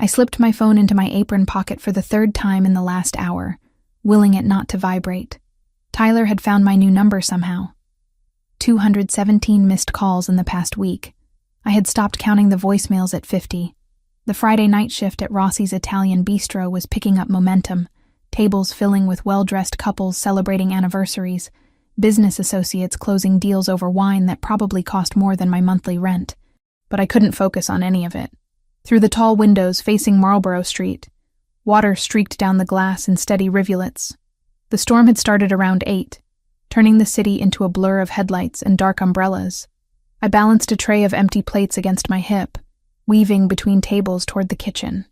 I slipped my phone into my apron pocket for the third time in the last hour, willing it not to vibrate. Tyler had found my new number somehow. 217 missed calls in the past week. I had stopped counting the voicemails at 50. The Friday night shift at Rossi's Italian Bistro was picking up momentum, tables filling with well-dressed couples celebrating anniversaries, business associates closing deals over wine that probably cost more than my monthly rent. But I couldn't focus on any of it. Through the tall windows facing Marlborough Street, water streaked down the glass in steady rivulets. The storm had started around 8, turning the city into a blur of headlights and dark umbrellas. I balanced a tray of empty plates against my hip, weaving between tables toward the kitchen.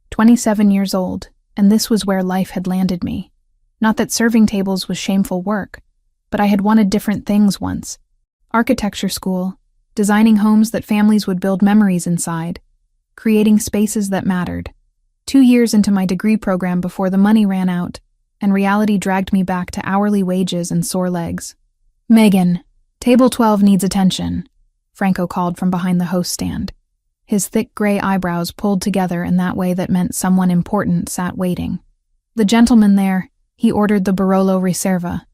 27 years old, and this was where life had landed me. Not that serving tables was shameful work, but I had wanted different things once. Architecture school, designing homes that families would build memories inside, creating spaces that mattered. 2 years into my degree program before the money ran out, and reality dragged me back to hourly wages and sore legs. "Megan, table 12 needs attention," Franco called from behind the host stand. His thick gray eyebrows pulled together in that way that meant someone important sat waiting. "The gentleman there," he ordered the Barolo Riserva.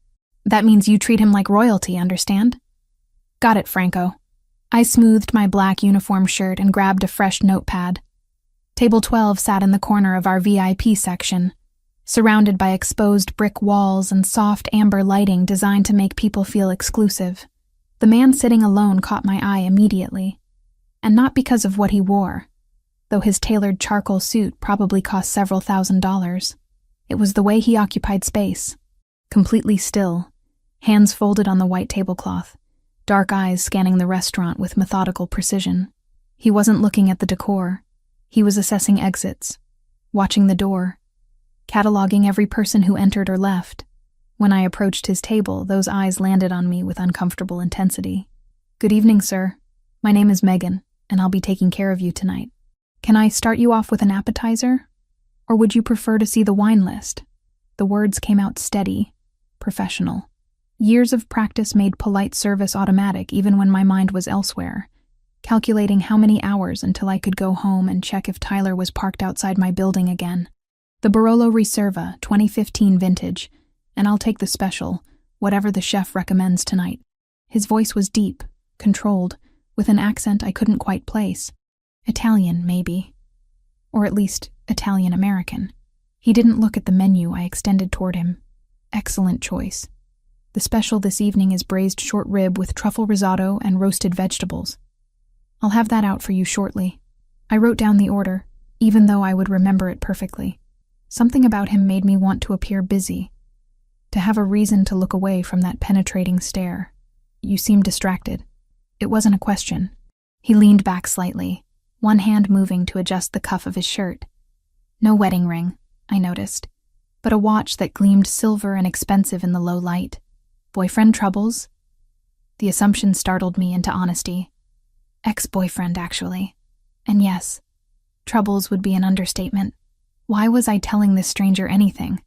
"That means you treat him like royalty, understand?" "Got it, Franco." I smoothed my black uniform shirt and grabbed a fresh notepad. Table 12 sat in the corner of our VIP section, surrounded by exposed brick walls and soft amber lighting designed to make people feel exclusive. The man sitting alone caught my eye immediately, and not because of what he wore, though his tailored charcoal suit probably cost several $1,000s. It was the way he occupied space, completely still, hands folded on the white tablecloth, dark eyes scanning the restaurant with methodical precision. He wasn't looking at the decor. He was assessing exits, watching the door, cataloging every person who entered or left. When I approached his table, those eyes landed on me with uncomfortable intensity. "Good evening, sir. My name is Megan, and I'll be taking care of you tonight. Can I start you off with an appetizer? Or would you prefer to see the wine list?" The words came out steady, professional. Years of practice made polite service automatic even when my mind was elsewhere, calculating how many hours until I could go home and check if Tyler was parked outside my building again. "The Barolo Riserva, 2015 vintage, and I'll take the special, whatever the chef recommends tonight." His voice was deep, controlled, with an accent I couldn't quite place. Italian, maybe. Or at least Italian-American. He didn't look at the menu I extended toward him. "Excellent choice. The special this evening is braised short rib with truffle risotto and roasted vegetables. I'll have that out for you shortly." I wrote down the order, even though I would remember it perfectly. Something about him made me want to appear busy, to have a reason to look away from that penetrating stare. "You seem distracted." It wasn't a question. He leaned back slightly, one hand moving to adjust the cuff of his shirt. No wedding ring, I noticed, but a watch that gleamed silver and expensive in the low light. Boyfriend troubles? The assumption startled me into honesty. Ex-boyfriend, actually. And yes, troubles would be an understatement. Why was I telling this stranger anything?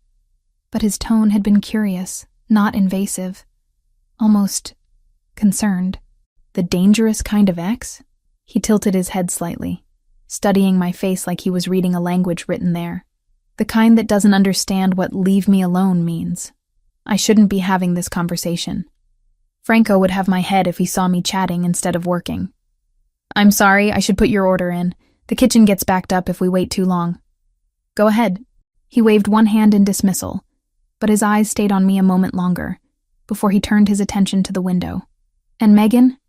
But his tone had been curious, not invasive. Almost concerned. The dangerous kind of ex? He tilted his head slightly, studying my face like he was reading a language written there. The kind that doesn't understand what "leave me alone" means. I shouldn't be having this conversation. Franco would have my head if he saw me chatting instead of working. "I'm sorry, I should put your order in. The kitchen gets backed up if we wait too long." "Go ahead." He waved one hand in dismissal, but his eyes stayed on me a moment longer, before he turned his attention to the window. "And Megan,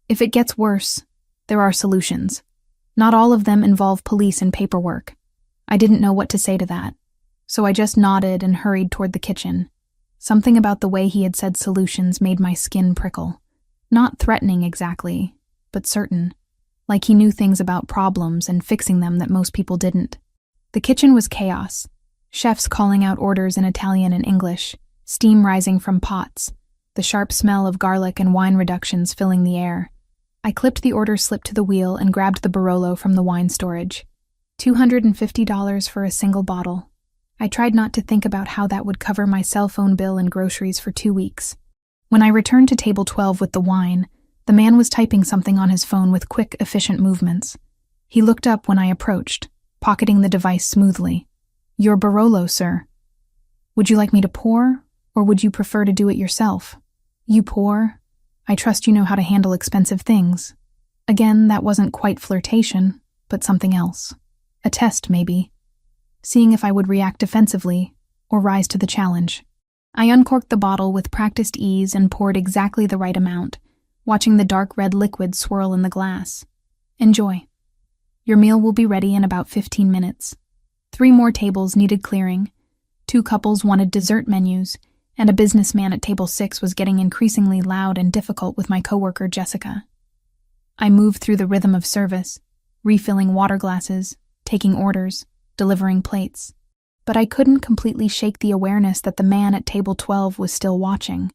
if it gets worse, there are solutions. Not all of them involve police and paperwork." I didn't know what to say to that, so I just nodded and hurried toward the kitchen. Something about the way he had said solutions made my skin prickle. Not threatening exactly, but certain. Like he knew things about problems and fixing them that most people didn't. The kitchen was chaos. Chefs calling out orders in Italian and English, steam rising from pots, the sharp smell of garlic and wine reductions filling the air. I clipped the order slip to the wheel and grabbed the Barolo from the wine storage. $250 for a single bottle. I tried not to think about how that would cover my cell phone bill and groceries for 2 weeks. When I returned to table 12 with the wine, the man was typing something on his phone with quick, efficient movements. He looked up when I approached, pocketing the device smoothly. "Your Barolo, sir. Would you like me to pour, or would you prefer to do it yourself?" "You pour. I trust you know how to handle expensive things." Again, that wasn't quite flirtation, but something else. A test, maybe. Seeing if I would react defensively or rise to the challenge. I uncorked the bottle with practiced ease and poured exactly the right amount, watching the dark red liquid swirl in the glass. "Enjoy. Your meal will be ready in about 15 minutes. 3 more tables needed clearing. 2 couples wanted dessert menus, and a businessman at table 6 was getting increasingly loud and difficult with my coworker Jessica." I moved through the rhythm of service, refilling water glasses, taking orders, delivering plates. But I couldn't completely shake the awareness that the man at table 12 was still watching.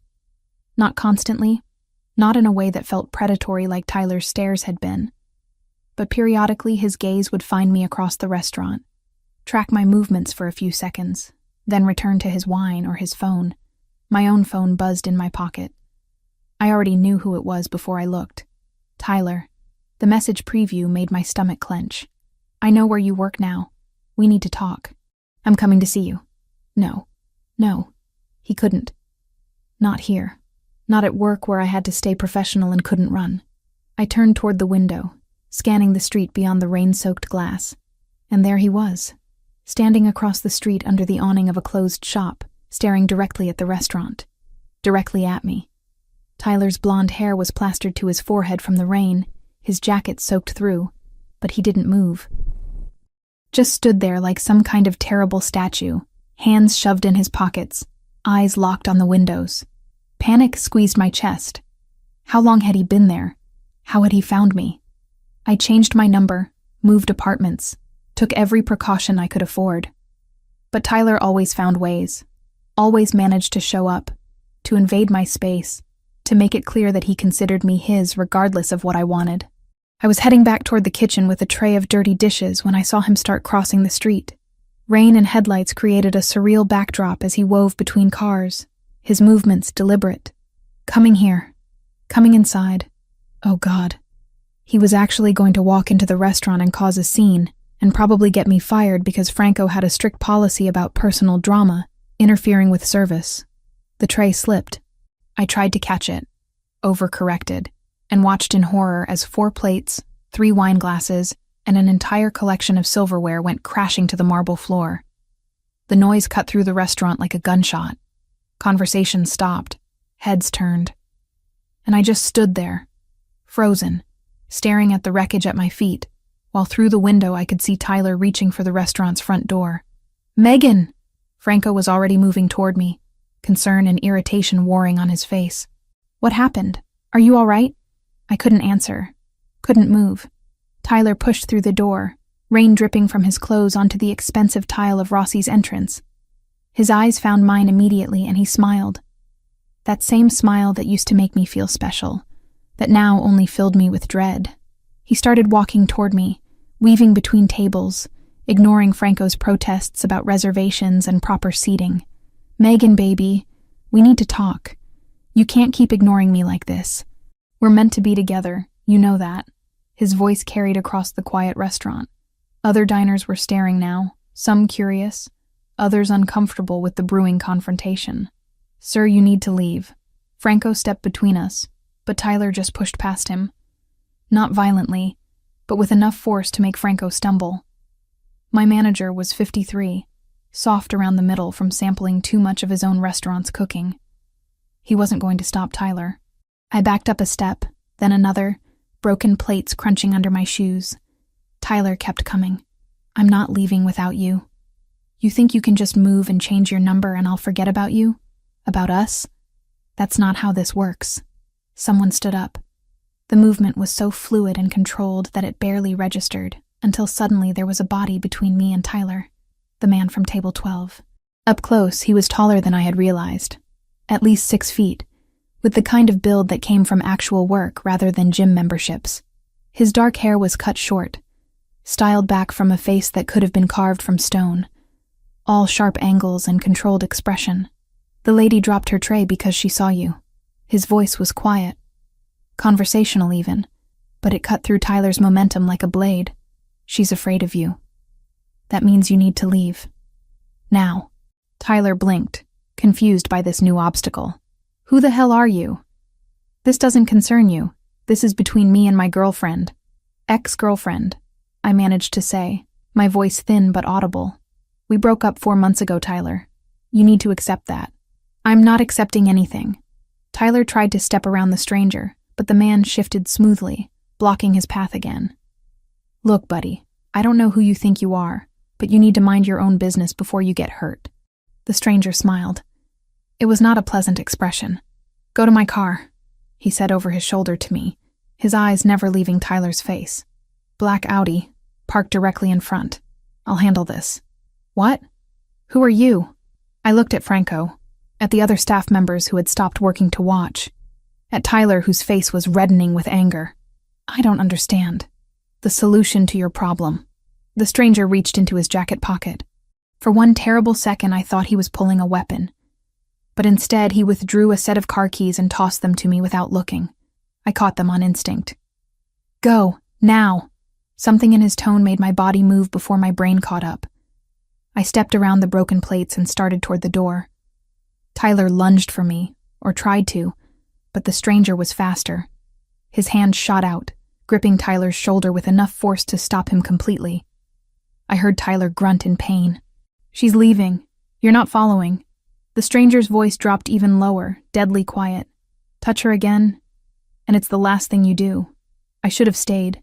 Not constantly, not in a way that felt predatory like Tyler's stares had been. But periodically his gaze would find me across the restaurant, track my movements for a few seconds, then return to his wine or his phone. My own phone buzzed in my pocket. I already knew who it was before I looked. "Tyler." The message preview made my stomach clench. "I know where you work now. We need to talk. I'm coming to see you." No. He couldn't. Not here. Not at work where I had to stay professional and couldn't run. I turned toward the window, scanning the street beyond the rain-soaked glass. And there he was, standing across the street under the awning of a closed shop, staring directly at the restaurant. Directly at me. Tyler's blonde hair was plastered to his forehead from the rain, his jacket soaked through, but he didn't move. Just stood there like some kind of terrible statue, hands shoved in his pockets, eyes locked on the windows. Panic squeezed my chest. How long had he been there? How had he found me? I changed my number, moved apartments, took every precaution I could afford. But Tyler always found ways, always managed to show up, to invade my space, to make it clear that he considered me his regardless of what I wanted. I was heading back toward the kitchen with a tray of dirty dishes when I saw him start crossing the street. Rain and headlights created a surreal backdrop as he wove between cars, his movements deliberate. Coming here. Coming inside. Oh God. He was actually going to walk into the restaurant and cause a scene, and probably get me fired because Franco had a strict policy about personal drama, interfering with service. The tray slipped. I tried to catch it, overcorrected, and watched in horror as 4 plates, 3 wine glasses, and an entire collection of silverware went crashing to the marble floor. The noise cut through the restaurant like a gunshot. Conversation stopped, heads turned. And I just stood there, frozen, staring at the wreckage at my feet, while through the window I could see Tyler reaching for the restaurant's front door. "Megan!" Franco was already moving toward me, concern and irritation warring on his face. "What happened? Are you all right?" I couldn't answer, couldn't move. Tyler pushed through the door, rain dripping from his clothes onto the expensive tile of Rossi's entrance. His eyes found mine immediately and he smiled. That same smile that used to make me feel special, that now only filled me with dread. He started walking toward me, weaving between tables, ignoring Franco's protests about reservations and proper seating. "Megan, baby, we need to talk. You can't keep ignoring me like this. We're meant to be together, you know that." His voice carried across the quiet restaurant. Other diners were staring now, some curious, others uncomfortable with the brewing confrontation. "Sir, you need to leave." Franco stepped between us, but Tyler just pushed past him. Not violently, but with enough force to make Franco stumble. My manager was 53, soft around the middle from sampling too much of his own restaurant's cooking. He wasn't going to stop Tyler. I backed up a step, then another, broken plates crunching under my shoes. Tyler kept coming. "I'm not leaving without you. You think you can just move and change your number and I'll forget about you? About us? That's not how this works." Someone stood up. The movement was so fluid and controlled that it barely registered, until suddenly there was a body between me and Tyler, the man from table 12. Up close, he was taller than I had realized. At least 6 feet, with the kind of build that came from actual work rather than gym memberships. His dark hair was cut short, styled back from a face that could have been carved from stone. All sharp angles and controlled expression. "The lady dropped her tray because she saw you." His voice was quiet, conversational even, but it cut through Tyler's momentum like a blade. "She's afraid of you." That means you need to leave. Now. Tyler blinked, confused by this new obstacle. Who the hell are you? This doesn't concern you. This is between me and my girlfriend. Ex-girlfriend, I managed to say, my voice thin but audible. We broke up 4 months ago, Tyler. You need to accept that. I'm not accepting anything. Tyler tried to step around the stranger, but the man shifted smoothly, blocking his path again. Look, buddy, I don't know who you think you are, but you need to mind your own business before you get hurt. The stranger smiled. It was not a pleasant expression. Go to my car, he said over his shoulder to me, his eyes never leaving Tyler's face. Black Audi, parked directly in front. I'll handle this. What? Who are you? I looked at Franco, at the other staff members who had stopped working to watch, at Tyler whose face was reddening with anger. I don't understand. The solution to your problem. The stranger reached into his jacket pocket. For one terrible second I thought he was pulling a weapon, but instead he withdrew a set of car keys and tossed them to me without looking. I caught them on instinct. Go, now. Something in his tone made my body move before my brain caught up. I stepped around the broken plates and started toward the door. Tyler lunged for me, or tried to, but the stranger was faster. His hand shot out, gripping Tyler's shoulder with enough force to stop him completely. I heard Tyler grunt in pain. She's leaving. You're not following. The stranger's voice dropped even lower, deadly quiet. Touch her again, and it's the last thing you do. I should have stayed.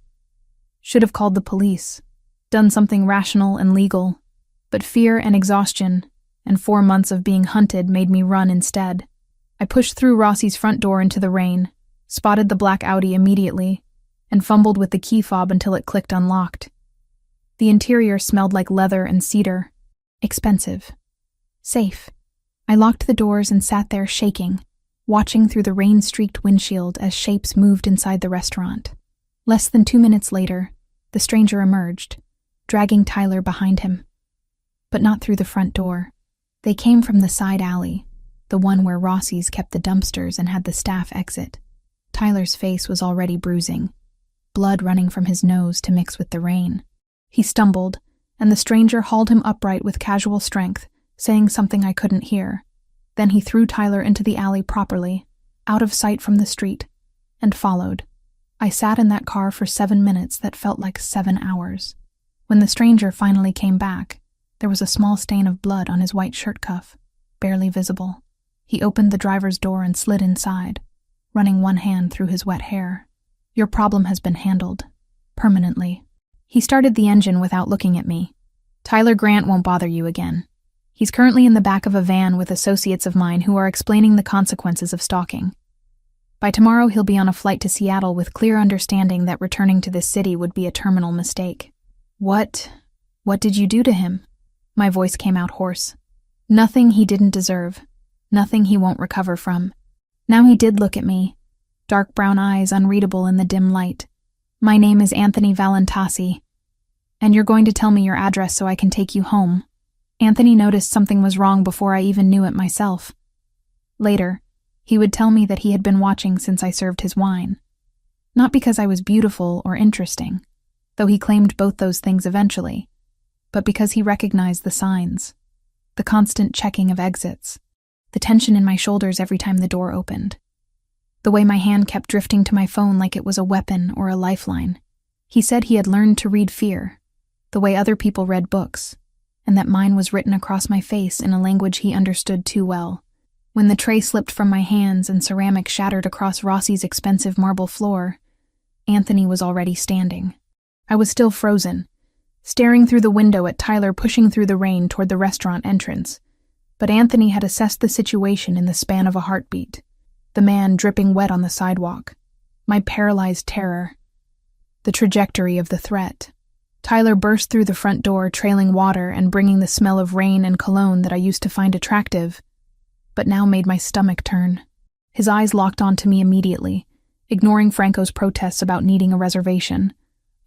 Should have called the police. Done something rational and legal. But fear and exhaustion, and 4 months of being hunted made me run instead. I pushed through Rossi's front door into the rain, spotted the black Audi immediately, and fumbled with the key fob until it clicked unlocked. The interior smelled like leather and cedar. Expensive. Safe. I locked the doors and sat there shaking, watching through the rain-streaked windshield as shapes moved inside the restaurant. Less than 2 minutes later, the stranger emerged, dragging Tyler behind him. But not through the front door. They came from the side alley, the one where Rossi's kept the dumpsters and had the staff exit. Tyler's face was already bruising, blood running from his nose to mix with the rain. He stumbled, and the stranger hauled him upright with casual strength, saying something I couldn't hear. Then he threw Tyler into the alley properly, out of sight from the street, and followed. I sat in that car for 7 minutes that felt like 7 hours. When the stranger finally came back, there was a small stain of blood on his white shirt cuff, barely visible. He opened the driver's door and slid inside, running one hand through his wet hair. Your problem has been handled. Permanently. He started the engine without looking at me. Tyler Grant won't bother you again. He's currently in the back of a van with associates of mine who are explaining the consequences of stalking. By tomorrow he'll be on a flight to Seattle with clear understanding that returning to this city would be a terminal mistake. What did you do to him? My voice came out hoarse. Nothing he didn't deserve. Nothing he won't recover from. Now he did look at me. Dark brown eyes unreadable in the dim light. My name is Anthony Valentasi, and you're going to tell me your address so I can take you home. Anthony noticed something was wrong before I even knew it myself. Later, he would tell me that he had been watching since I served his wine. Not because I was beautiful or interesting, though he claimed both those things eventually, but because he recognized the signs, the constant checking of exits, the tension in my shoulders every time the door opened, the way my hand kept drifting to my phone like it was a weapon or a lifeline. He said he had learned to read fear, the way other people read books, and that mine was written across my face in a language he understood too well. When the tray slipped from my hands and ceramic shattered across Rossi's expensive marble floor, Anthony was already standing. I was still frozen, staring through the window at Tyler pushing through the rain toward the restaurant entrance. But Anthony had assessed the situation in the span of a heartbeat. The man dripping wet on the sidewalk. My paralyzed terror. The trajectory of the threat. Tyler burst through the front door, trailing water and bringing the smell of rain and cologne that I used to find attractive, but now made my stomach turn. His eyes locked onto me immediately, ignoring Franco's protests about needing a reservation,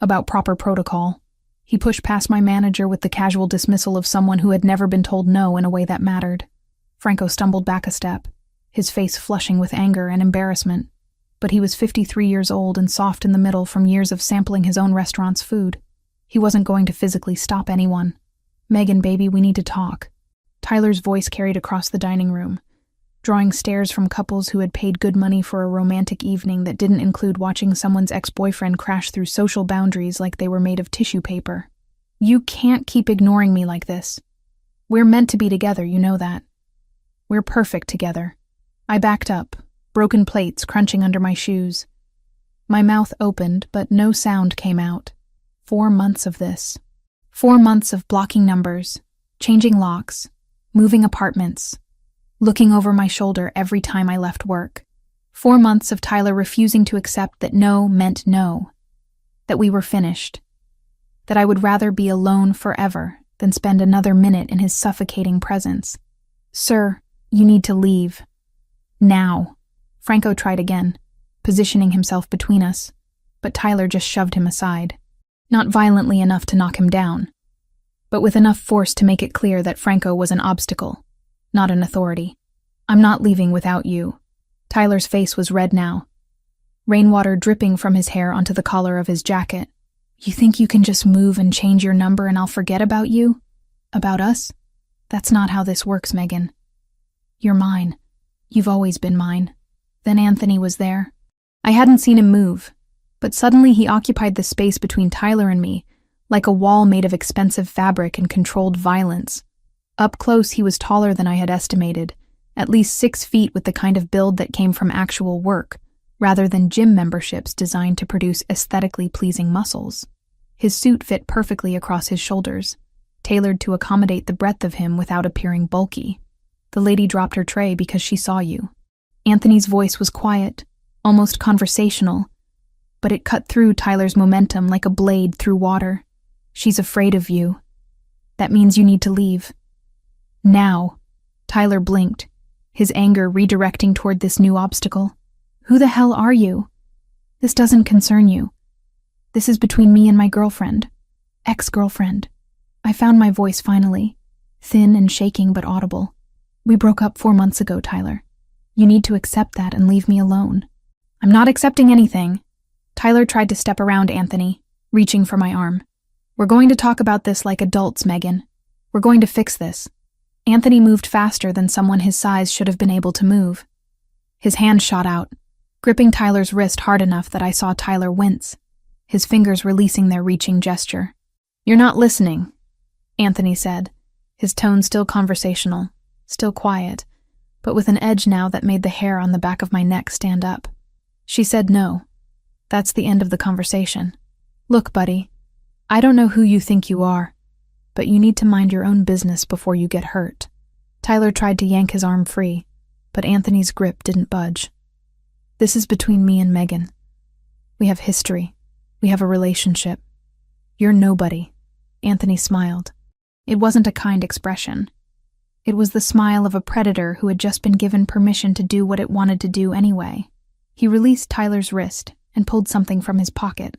about proper protocol. He pushed past my manager with the casual dismissal of someone who had never been told no in a way that mattered. Franco stumbled back a step, his face flushing with anger and embarrassment, but he was 53 years old and soft in the middle from years of sampling his own restaurant's food. He wasn't going to physically stop anyone, Megan, baby, we need to talk. Tyler's voice carried across the dining room, drawing stares from couples who had paid good money for a romantic evening that didn't include watching someone's ex-boyfriend crash through social boundaries like they were made of tissue paper. You can't keep ignoring me like this. We're meant to be together, you know that. We're perfect together. I backed up, broken plates crunching under my shoes. My mouth opened, but no sound came out. 4 months of this. 4 months of blocking numbers, changing locks, moving apartments, looking over my shoulder every time I left work. 4 months of Tyler refusing to accept that no meant no, that we were finished, that I would rather be alone forever than spend another minute in his suffocating presence. Sir, you need to leave. Now. Franco tried again, positioning himself between us, but Tyler just shoved him aside. Not violently enough to knock him down, but with enough force to make it clear that Franco was an obstacle, not an authority. I'm not leaving without you. Tyler's face was red now, rainwater dripping from his hair onto the collar of his jacket. You think you can just move and change your number and I'll forget about you? About us? That's not how this works, Megan. You're mine. You've always been mine. Then Anthony was there. I hadn't seen him move, but suddenly he occupied the space between Tyler and me, like a wall made of expensive fabric and controlled violence. Up close, he was taller than I had estimated, at least 6 feet with the kind of build that came from actual work, rather than gym memberships designed to produce aesthetically pleasing muscles. His suit fit perfectly across his shoulders, tailored to accommodate the breadth of him without appearing bulky. The lady dropped her tray because she saw you. Anthony's voice was quiet, almost conversational, but it cut through Tyler's momentum like a blade through water. She's afraid of you. That means you need to leave. Now. Tyler blinked, his anger redirecting toward this new obstacle. Who the hell are you? This doesn't concern you. This is between me and my girlfriend. Ex-girlfriend. I found my voice finally, thin and shaking but audible. We broke up 4 months ago, Tyler. You need to accept that and leave me alone. I'm not accepting anything. Tyler tried to step around Anthony, reaching for my arm. We're going to talk about this like adults, Megan. We're going to fix this. Anthony moved faster than someone his size should have been able to move. His hand shot out, gripping Tyler's wrist hard enough that I saw Tyler wince, his fingers releasing their reaching gesture. You're not listening, Anthony said, his tone still conversational, still quiet, but with an edge now that made the hair on the back of my neck stand up. She said no. That's the end of the conversation. Look, buddy, I don't know who you think you are, but you need to mind your own business before you get hurt. Tyler tried to yank his arm free, but Anthony's grip didn't budge. This is between me and Megan. We have history. We have a relationship. You're nobody. Anthony smiled. It wasn't a kind expression. It was the smile of a predator who had just been given permission to do what it wanted to do anyway. He released Tyler's wrist and pulled something from his pocket.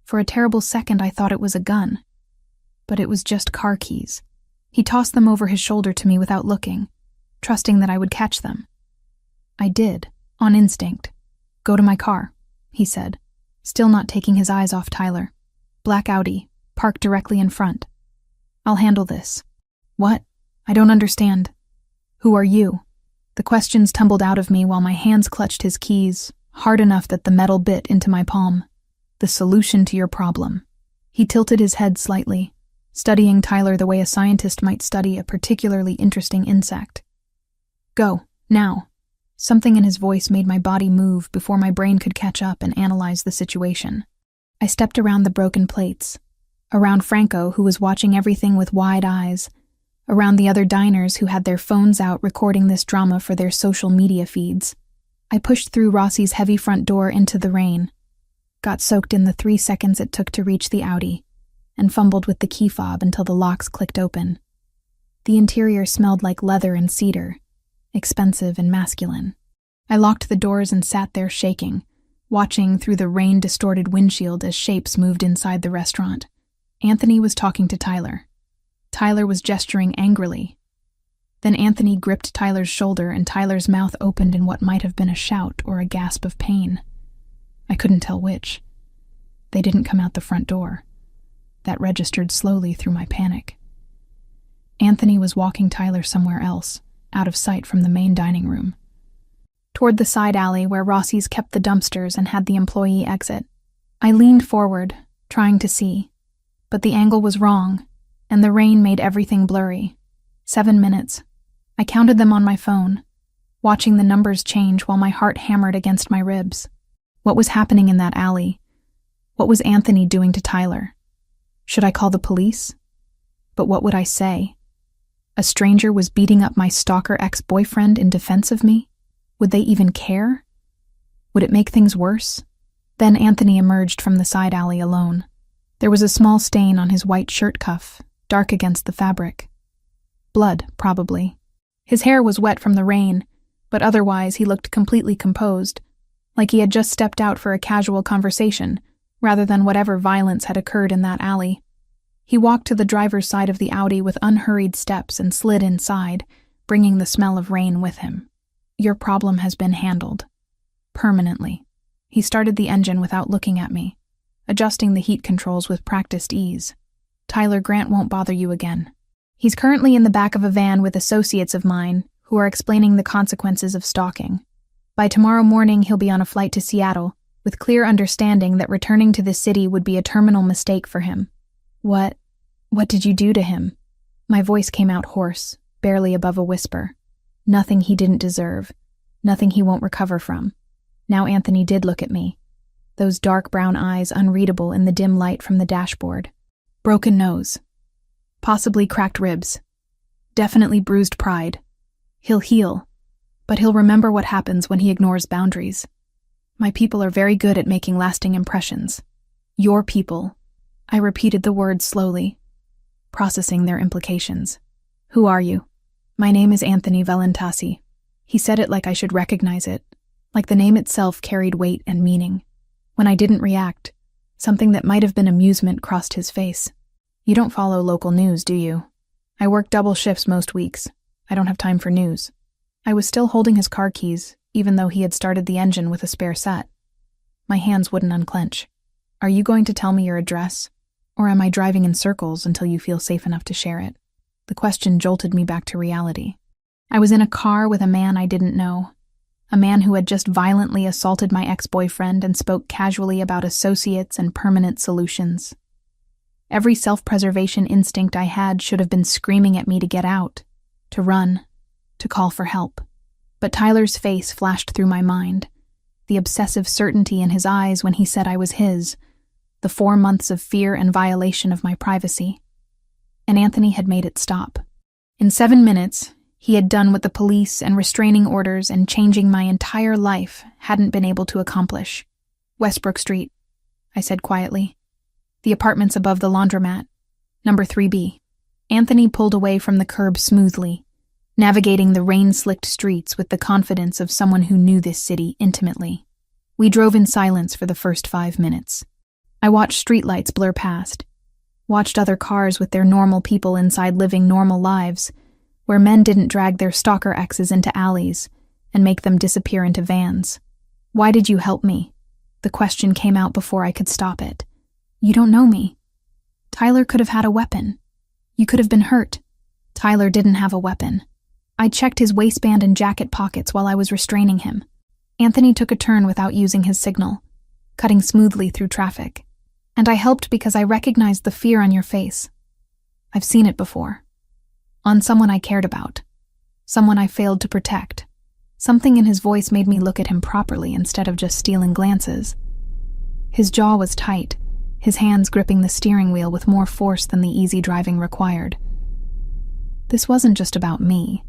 For a terrible second, I thought it was a gun. But it was just car keys. He tossed them over his shoulder to me without looking, trusting that I would catch them. I did, on instinct. Go to my car, he said, still not taking his eyes off Tyler. Black Audi, parked directly in front. I'll handle this. What? I don't understand. Who are you? The questions tumbled out of me while my hands clutched his keys, hard enough that the metal bit into my palm. The solution to your problem. He tilted his head slightly, studying Tyler the way a scientist might study a particularly interesting insect. Go, now. Something in his voice made my body move before my brain could catch up and analyze the situation. I stepped around the broken plates, around Franco, who was watching everything with wide eyes, around the other diners who had their phones out recording this drama for their social media feeds. I pushed through Rossi's heavy front door into the rain, got soaked in the 3 seconds it took to reach the Audi, and fumbled with the key fob until the locks clicked open. The interior smelled like leather and cedar, expensive and masculine. I locked the doors and sat there shaking, watching through the rain-distorted windshield as shapes moved inside the restaurant. Anthony was talking to Tyler. Tyler was gesturing angrily. Then Anthony gripped Tyler's shoulder and Tyler's mouth opened in what might have been a shout or a gasp of pain. I couldn't tell which. They didn't come out the front door. That registered slowly through my panic. Anthony was walking Tyler somewhere else, out of sight from the main dining room. Toward the side alley where Rossi's kept the dumpsters and had the employee exit. I leaned forward, trying to see. But the angle was wrong, and the rain made everything blurry. 7 minutes. I counted them on my phone, watching the numbers change while my heart hammered against my ribs. What was happening in that alley? What was Anthony doing to Tyler? Should I call the police? But what would I say? A stranger was beating up my stalker ex-boyfriend in defense of me? Would they even care? Would it make things worse? Then Anthony emerged from the side alley alone. There was a small stain on his white shirt cuff, dark against the fabric. Blood, probably. His hair was wet from the rain, but otherwise he looked completely composed, like he had just stepped out for a casual conversation, rather than whatever violence had occurred in that alley. He walked to the driver's side of the Audi with unhurried steps and slid inside, bringing the smell of rain with him. Your problem has been handled. Permanently. He started the engine without looking at me, adjusting the heat controls with practiced ease. Tyler Grant won't bother you again. He's currently in the back of a van with associates of mine who are explaining the consequences of stalking. By tomorrow morning, he'll be on a flight to Seattle, with clear understanding that returning to the city would be a terminal mistake for him. What did you do to him? My voice came out hoarse, barely above a whisper. Nothing he didn't deserve. Nothing he won't recover from. Now Anthony did look at me. Those dark brown eyes unreadable in the dim light from the dashboard. Broken nose. Possibly cracked ribs. Definitely bruised pride. He'll heal, but he'll remember what happens when he ignores boundaries. My people are very good at making lasting impressions. Your people. I repeated the words slowly, processing their implications. Who are you? My name is Anthony Valentasi. He said it like I should recognize it, like the name itself carried weight and meaning. When I didn't react, something that might have been amusement crossed his face. You don't follow local news, do you? I work double shifts most weeks. I don't have time for news. I was still holding his car keys, even though he had started the engine with a spare set. My hands wouldn't unclench. Are you going to tell me your address? Or am I driving in circles until you feel safe enough to share it? The question jolted me back to reality. I was in a car with a man I didn't know. A man who had just violently assaulted my ex-boyfriend and spoke casually about associates and permanent solutions. Every self-preservation instinct I had should have been screaming at me to get out, to run, to call for help. But Tyler's face flashed through my mind, the obsessive certainty in his eyes when he said I was his, the 4 months of fear and violation of my privacy. And Anthony had made it stop. In 7 minutes, he had done what the police and restraining orders and changing my entire life hadn't been able to accomplish. Westbrook Street, I said quietly. The apartments above the laundromat. Number 3B. Anthony pulled away from the curb smoothly, navigating the rain-slicked streets with the confidence of someone who knew this city intimately. We drove in silence for the first 5 minutes. I watched streetlights blur past, watched other cars with their normal people inside living normal lives, where men didn't drag their stalker exes into alleys and make them disappear into vans. Why did you help me? The question came out before I could stop it. You don't know me. Tyler could have had a weapon. You could have been hurt. Tyler didn't have a weapon. I checked his waistband and jacket pockets while I was restraining him. Anthony took a turn without using his signal, cutting smoothly through traffic. And I helped because I recognized the fear on your face. I've seen it before. On someone I cared about. Someone I failed to protect. Something in his voice made me look at him properly instead of just stealing glances. His jaw was tight, his hands gripping the steering wheel with more force than the easy driving required. This wasn't just about me.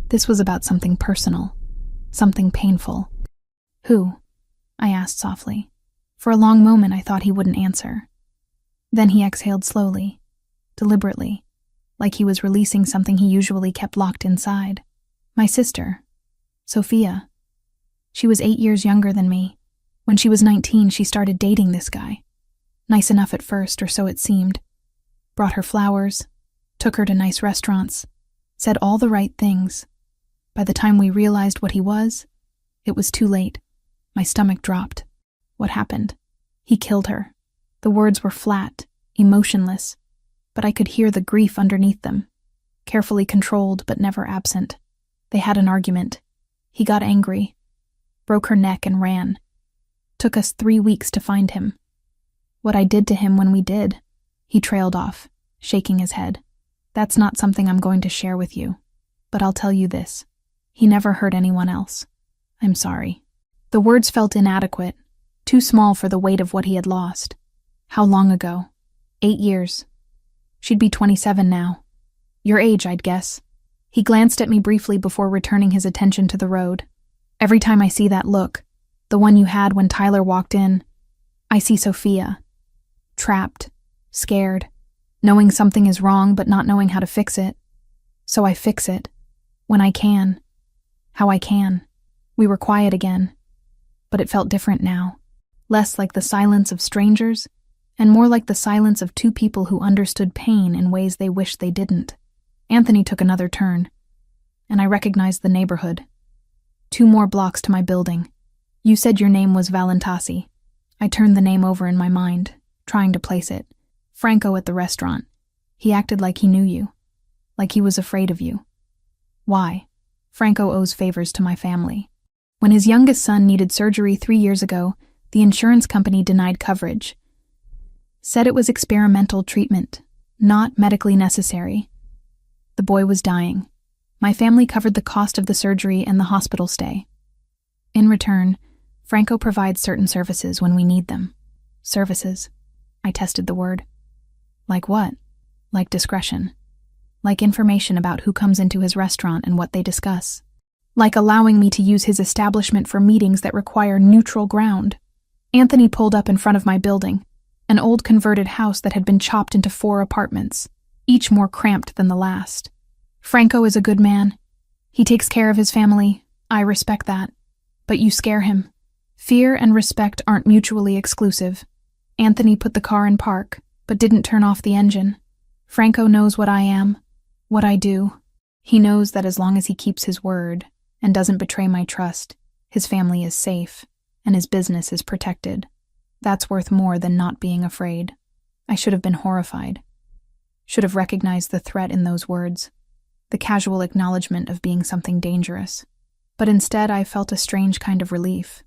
This was about something personal, something painful. Who? I asked softly. For a long moment I thought he wouldn't answer. Then he exhaled slowly, deliberately, like he was releasing something he usually kept locked inside. My sister, Sophia. She was 8 years younger than me. When she was 19, she started dating this guy. Nice enough at first, or so it seemed. Brought her flowers, took her to nice restaurants, said all the right things. By the time we realized what he was, it was too late. My stomach dropped. What happened? He killed her. The words were flat, emotionless, but I could hear the grief underneath them. carefully controlled but never absent. They had an argument. He got angry, broke her neck and ran. Took us 3 weeks to find him. What I did to him when we did, he trailed off, shaking his head. That's not something I'm going to share with you, but I'll tell you this. He never hurt anyone else. I'm sorry. The words felt inadequate, too small for the weight of what he had lost. How long ago? 8 years. She'd be 27 now. Your age, I'd guess. He glanced at me briefly before returning his attention to the road. Every time I see that look, the one you had when Tyler walked in, I see Sophia. Trapped, scared, knowing something is wrong but not knowing how to fix it. So I fix it. When I can. How I can. We were quiet again. But it felt different now. Less like the silence of strangers, and more like the silence of two people who understood pain in ways they wished they didn't. Anthony took another turn, and I recognized the neighborhood. 2 more blocks to my building. You said your name was Valentasi. I turned the name over in my mind, trying to place it. Franco at the restaurant. He acted like he knew you. Like he was afraid of you. Why? Franco owes favors to my family. When his youngest son needed surgery 3 years ago, the insurance company denied coverage. Said it was experimental treatment, not medically necessary. The boy was dying. My family covered the cost of the surgery and the hospital stay. In return, Franco provides certain services when we need them. Services. I tested the word. Like what? Like discretion. Like information about who comes into his restaurant and what they discuss. Like allowing me to use his establishment for meetings that require neutral ground. Anthony pulled up in front of my building, an old converted house that had been chopped into 4 apartments, each more cramped than the last. Franco is a good man. He takes care of his family. I respect that. But you scare him. Fear and respect aren't mutually exclusive. Anthony put the car in park, but didn't turn off the engine. Franco knows what I am, what I do. He knows that as long as he keeps his word and doesn't betray my trust, his family is safe and his business is protected. That's worth more than not being afraid. I should have been horrified. Should have recognized the threat in those words, the casual acknowledgement of being something dangerous. But instead I felt a strange kind of relief.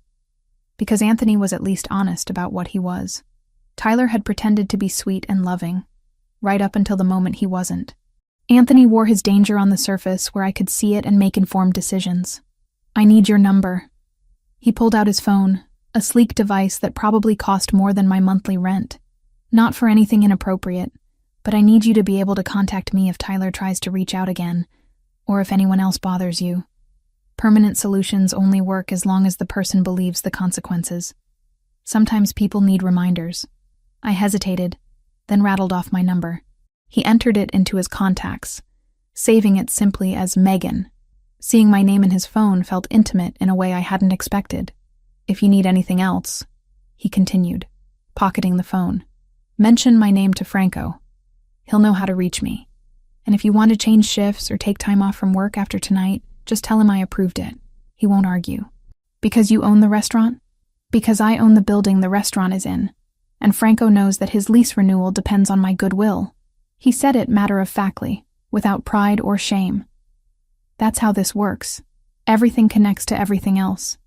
Because Anthony was at least honest about what he was. Tyler had pretended to be sweet and loving, right up until the moment he wasn't. Anthony wore his danger on the surface where I could see it and make informed decisions. I need your number. He pulled out his phone, a sleek device that probably cost more than my monthly rent. Not for anything inappropriate, but I need you to be able to contact me if Tyler tries to reach out again, or if anyone else bothers you. Permanent solutions only work as long as the person believes the consequences. Sometimes people need reminders. I hesitated, then rattled off my number. He entered it into his contacts, saving it simply as Megan. Seeing my name in his phone felt intimate in a way I hadn't expected. If you need anything else, he continued, pocketing the phone. Mention my name to Franco. He'll know how to reach me. And if you want to change shifts or take time off from work after tonight, just tell him I approved it. He won't argue. Because you own the restaurant? Because I own the building the restaurant is in. And Franco knows that his lease renewal depends on my goodwill. He said it matter-of-factly, without pride or shame. That's how this works. Everything connects to everything else.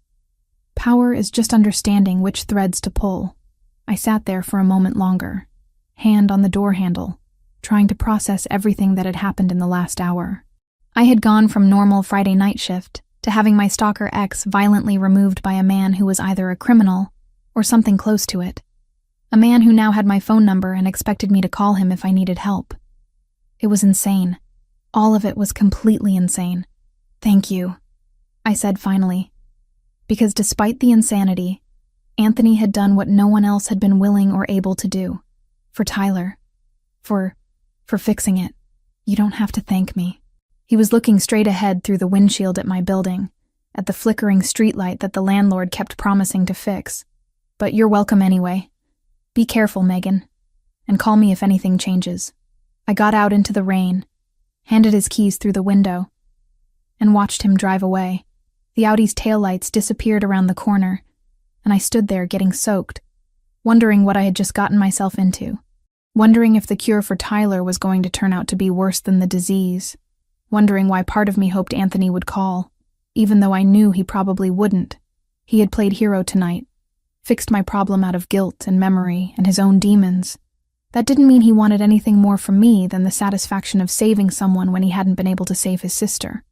Power is just understanding which threads to pull. I sat there for a moment longer, hand on the door handle, trying to process everything that had happened in the last hour. I had gone from normal Friday night shift to having my stalker ex violently removed by a man who was either a criminal or something close to it. A man who now had my phone number and expected me to call him if I needed help. It was insane. All of it was completely insane. Thank you, I said finally. Because despite the insanity, Anthony had done what no one else had been willing or able to do. For Tyler. For fixing it. You don't have to thank me. He was looking straight ahead through the windshield at my building, at the flickering streetlight that the landlord kept promising to fix. But you're welcome anyway. Be careful, Megan, and call me if anything changes. I got out into the rain, handed his keys through the window, and watched him drive away. The Audi's taillights disappeared around the corner, and I stood there getting soaked, wondering what I had just gotten myself into, wondering if the cure for Tyler was going to turn out to be worse than the disease. wondering why part of me hoped Anthony would call, even though I knew he probably wouldn't. He had played hero tonight, fixed my problem out of guilt and memory and his own demons. That didn't mean he wanted anything more from me than the satisfaction of saving someone when he hadn't been able to save his sister.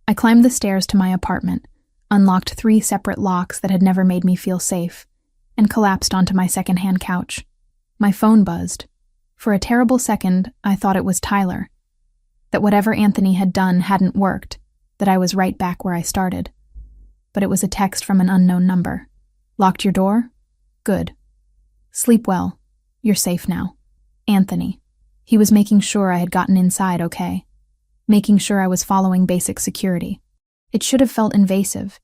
I climbed the stairs to my apartment, unlocked 3 separate locks that had never made me feel safe, and collapsed onto my secondhand couch. My phone buzzed. For a terrible second, I thought it was Tyler. That whatever Anthony had done hadn't worked, that I was right back where I started. But it was a text from an unknown number. Locked your door? Good. Sleep well. You're safe now. Anthony. He was making sure I had gotten inside okay. Making sure I was following basic security. It should have felt invasive.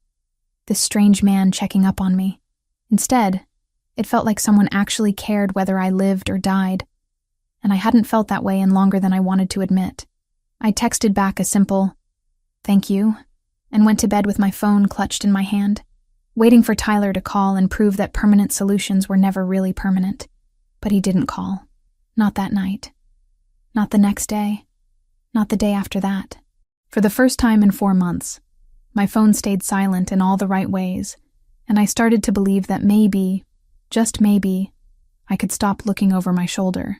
This strange man checking up on me. Instead, it felt like someone actually cared whether I lived or died. And I hadn't felt that way in longer than I wanted to admit. I texted back a simple, "Thank you," and went to bed with my phone clutched in my hand, waiting for Tyler to call and prove that permanent solutions were never really permanent. But he didn't call. Not that night. Not the next day. Not the day after that. For the first time in 4 months, my phone stayed silent in all the right ways, and I started to believe that maybe, just maybe, I could stop looking over my shoulder.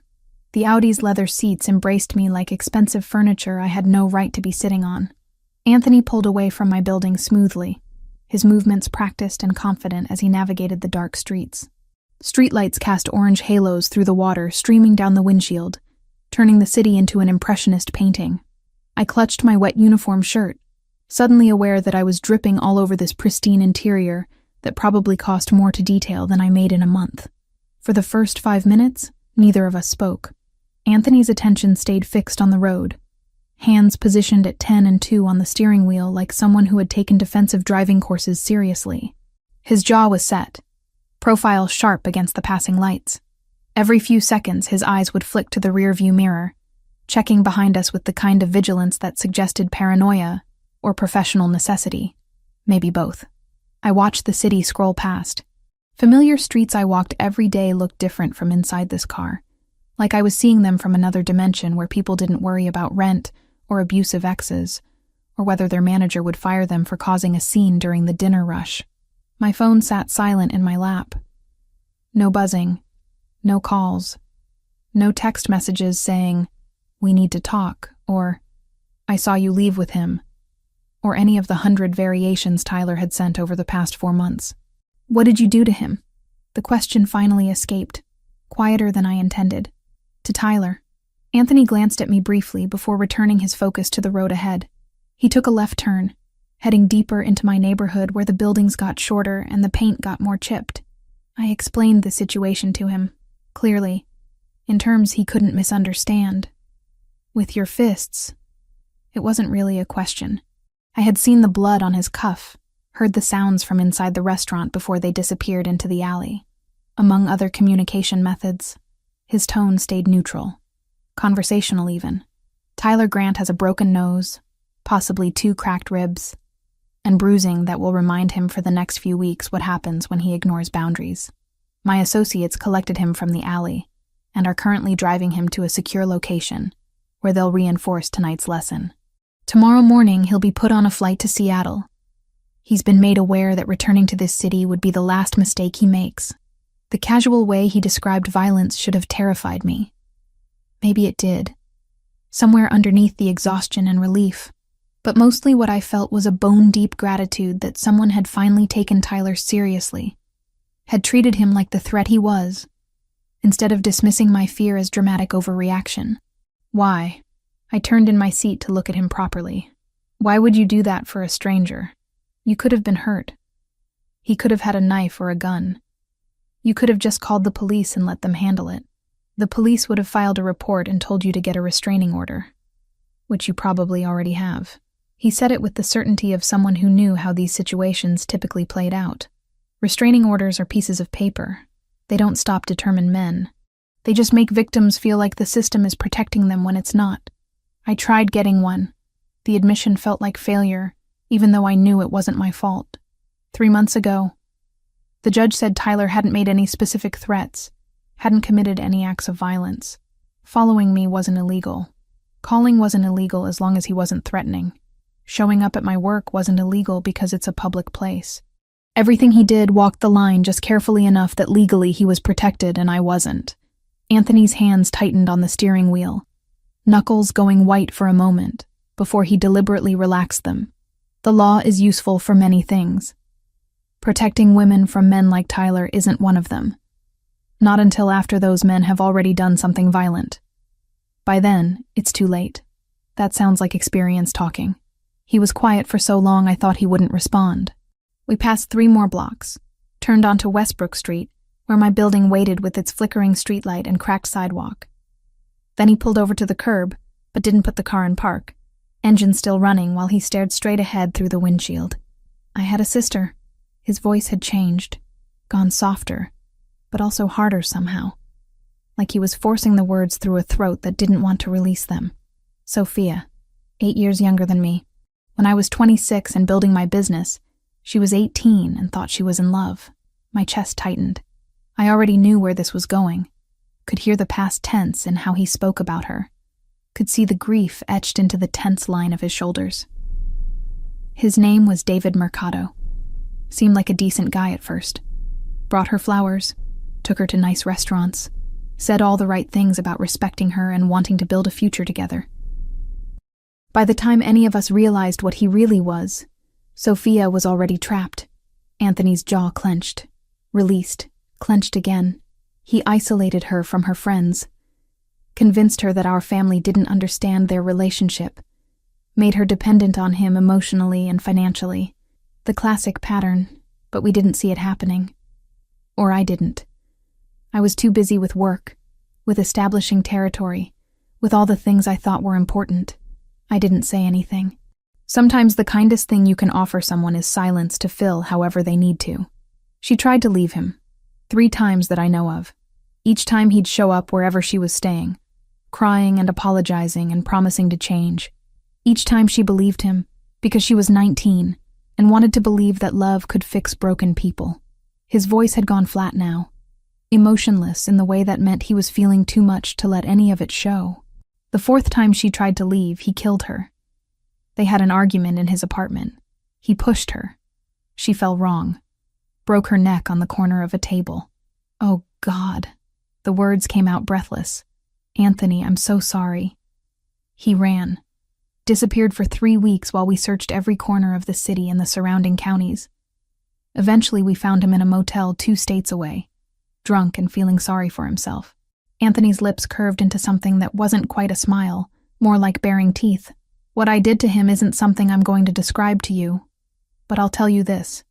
The Audi's leather seats embraced me like expensive furniture I had no right to be sitting on. Anthony pulled away from my building smoothly, his movements practiced and confident as he navigated the dark streets. Streetlights cast orange halos through the water streaming down the windshield, turning the city into an impressionist painting. I clutched my wet uniform shirt, suddenly aware that I was dripping all over this pristine interior that probably cost more to detail than I made in a month. For the first 5 minutes, neither of us spoke. Anthony's attention stayed fixed on the road, hands positioned at 10 and 2 on the steering wheel like someone who had taken defensive driving courses seriously. His jaw was set, profile sharp against the passing lights. Every few seconds, his eyes would flick to the rearview mirror, checking behind us with the kind of vigilance that suggested paranoia or professional necessity. Maybe both. I watched the city scroll past. Familiar streets I walked every day looked different from inside this car, like I was seeing them from another dimension where people didn't worry about rent or abusive exes, or whether their manager would fire them for causing a scene during the dinner rush. My phone sat silent in my lap. No buzzing, no calls, no text messages saying, "We need to talk," or "I saw you leave with him," or any of the 100 variations Tyler had sent over the past 4 months. "What did you do to him?" The question finally escaped, quieter than I intended. To Tyler. Anthony glanced at me briefly before returning his focus to the road ahead. He took a left turn, heading deeper into my neighborhood where the buildings got shorter and the paint got more chipped. I explained the situation to him, clearly, in terms he couldn't misunderstand. "With your fists." It wasn't really a question. I had seen the blood on his cuff, heard the sounds from inside the restaurant before they disappeared into the alley. Among other communication methods, his tone stayed neutral, conversational even. Tyler Grant has a broken nose, possibly 2 cracked ribs, and bruising that will remind him for the next few weeks what happens when he ignores boundaries. My associates collected him from the alley and are currently driving him to a secure location where they'll reinforce tonight's lesson. Tomorrow morning, he'll be put on a flight to Seattle. He's been made aware that returning to this city would be the last mistake he makes. The casual way he described violence should have terrified me. Maybe it did. Somewhere underneath the exhaustion and relief. But mostly what I felt was a bone-deep gratitude that someone had finally taken Tyler seriously, had treated him like the threat he was, instead of dismissing my fear as dramatic overreaction. Why? I turned in my seat to look at him properly. Why would you do that for a stranger? You could have been hurt. He could have had a knife or a gun. You could have just called the police and let them handle it. The police would have filed a report and told you to get a restraining order, which you probably already have. He said it with the certainty of someone who knew how these situations typically played out. Restraining orders are pieces of paper. They don't stop determined men. They just make victims feel like the system is protecting them when it's not. I tried getting one. The admission felt like failure, even though I knew it wasn't my fault. 3 months ago, the judge said Tyler hadn't made any specific threats, hadn't committed any acts of violence. Following me wasn't illegal. Calling wasn't illegal as long as he wasn't threatening. Showing up at my work wasn't illegal because it's a public place. Everything he did walked the line just carefully enough that legally he was protected and I wasn't. Anthony's hands tightened on the steering wheel, knuckles going white for a moment before he deliberately relaxed them. The law is useful for many things. Protecting women from men like Tyler isn't one of them. Not until after those men have already done something violent. By then, it's too late. That sounds like experience talking. He was quiet for so long I thought he wouldn't respond. We passed 3 more blocks, turned onto Westbrook Street, where my building waited with its flickering streetlight and cracked sidewalk. Then he pulled over to the curb, but didn't put the car in park, engine still running while he stared straight ahead through the windshield. I had a sister. His voice had changed, gone softer, but also harder somehow, like he was forcing the words through a throat that didn't want to release them. Sophia, 8 years younger than me. When I was 26 and building my business, she was 18 and thought she was in love. My chest tightened. I already knew where this was going. Could hear the past tense in how he spoke about her. Could see the grief etched into the tense line of his shoulders. His name was David Mercado. Seemed like a decent guy at first. Brought her flowers, took her to nice restaurants, said all the right things about respecting her and wanting to build a future together. By the time any of us realized what he really was, Sophia was already trapped. Anthony's jaw clenched, released, clenched again. He isolated her from her friends, convinced her that our family didn't understand their relationship, made her dependent on him emotionally and financially. The classic pattern, but we didn't see it happening. Or I didn't. I was too busy with work, with establishing territory, with all the things I thought were important. I didn't say anything. Sometimes the kindest thing you can offer someone is silence to fill however they need to. She tried to leave him, 3 times that I know of. Each time he'd show up wherever she was staying, crying and apologizing and promising to change. Each time she believed him, because she was 19, and wanted to believe that love could fix broken people. His voice had gone flat now, emotionless in the way that meant he was feeling too much to let any of it show. The 4th time she tried to leave, he killed her. They had an argument in his apartment. He pushed her. She fell wrong, broke her neck on the corner of a table. Oh, God. The words came out breathless. Anthony, I'm so sorry. He ran. Disappeared for 3 weeks while we searched every corner of the city and the surrounding counties. Eventually we found him in a motel 2 states away, drunk and feeling sorry for himself. Anthony's lips curved into something that wasn't quite a smile, more like baring teeth. What I did to him isn't something I'm going to describe to you, but I'll tell you this.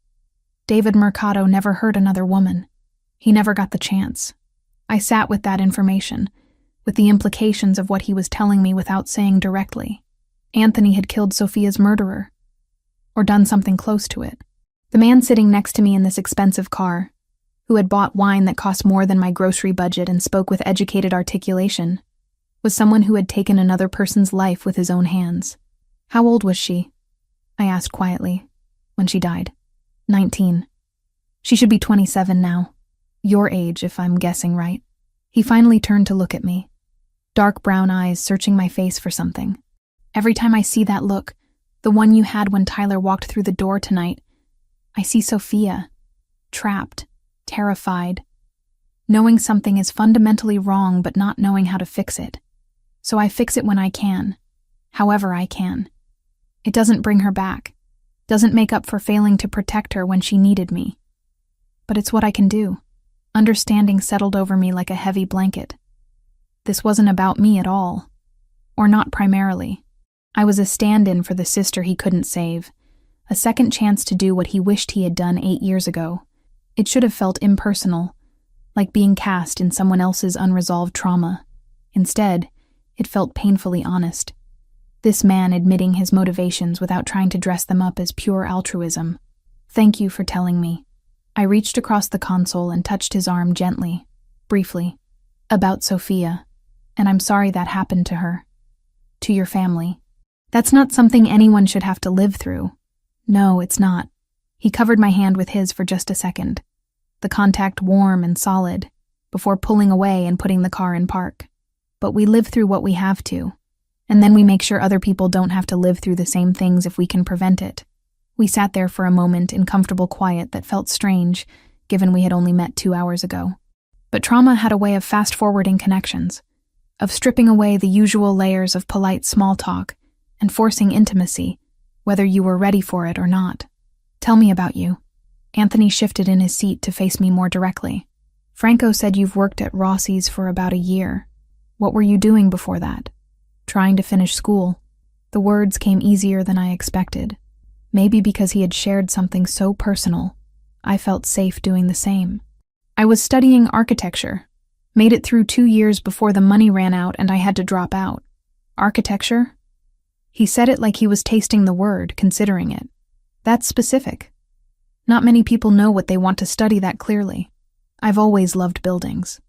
David Mercado never hurt another woman. He never got the chance. I sat with that information, with the implications of what he was telling me without saying directly. Anthony had killed Sophia's murderer, or done something close to it. The man sitting next to me in this expensive car, who had bought wine that cost more than my grocery budget and spoke with educated articulation, was someone who had taken another person's life with his own hands. How old was she? I asked quietly. When she died. 19. She should be 27 now. Your age, if I'm guessing right. He finally turned to look at me. Dark brown eyes searching my face for something. Every time I see that look, the one you had when Tyler walked through the door tonight, I see Sophia, trapped, terrified, knowing something is fundamentally wrong but not knowing how to fix it. So I fix it when I can, however I can. It doesn't bring her back, doesn't make up for failing to protect her when she needed me. But it's what I can do. Understanding settled over me like a heavy blanket. This wasn't about me at all, or not primarily. I was a stand-in for the sister he couldn't save, a second chance to do what he wished he had done 8 years ago. It should have felt impersonal, like being cast in someone else's unresolved trauma. Instead, it felt painfully honest. This man admitting his motivations without trying to dress them up as pure altruism. Thank you for telling me. I reached across the console and touched his arm gently, briefly. About Sophia, and I'm sorry that happened to her. To your family. That's not something anyone should have to live through. No, it's not. He covered my hand with his for just a second, the contact warm and solid, before pulling away and putting the car in park. But we live through what we have to, And then we make sure other people don't have to live through the same things if we can prevent it. We sat there for a moment in comfortable quiet that felt strange, given we had only met 2 hours ago. But trauma had a way of fast-forwarding connections, of stripping away the usual layers of polite small talk and forcing intimacy, whether you were ready for it or not. Tell me about you. Anthony shifted in his seat to face me more directly. Franco said you've worked at Rossi's for about a year. What were you doing before that? Trying to finish school. The words came easier than I expected. Maybe because he had shared something so personal, I felt safe doing the same. I was studying architecture. Made it through 2 years before the money ran out and I had to drop out. Architecture? He said it like he was tasting the word, considering it. That's specific. Not many people know what they want to study that clearly. I've always loved buildings.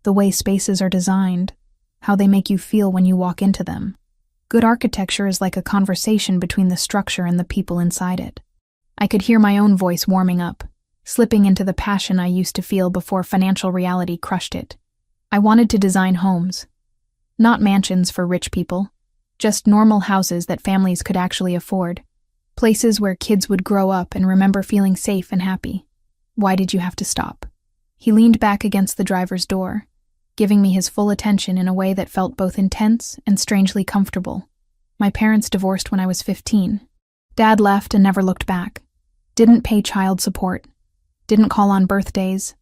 The way spaces are designed, how they make you feel when you walk into them. Good architecture is like a conversation between the structure and the people inside it. I could hear my own voice warming up, slipping into the passion I used to feel before financial reality crushed it. I wanted to design homes. Not mansions for rich people, just normal houses that families could actually afford. Places where kids would grow up and remember feeling safe and happy. Why did you have to stop? He leaned back against the driver's door, giving me his full attention in a way that felt both intense and strangely comfortable. My parents divorced when I was 15. Dad left and never looked back. Didn't pay child support. Didn't call on birthdays.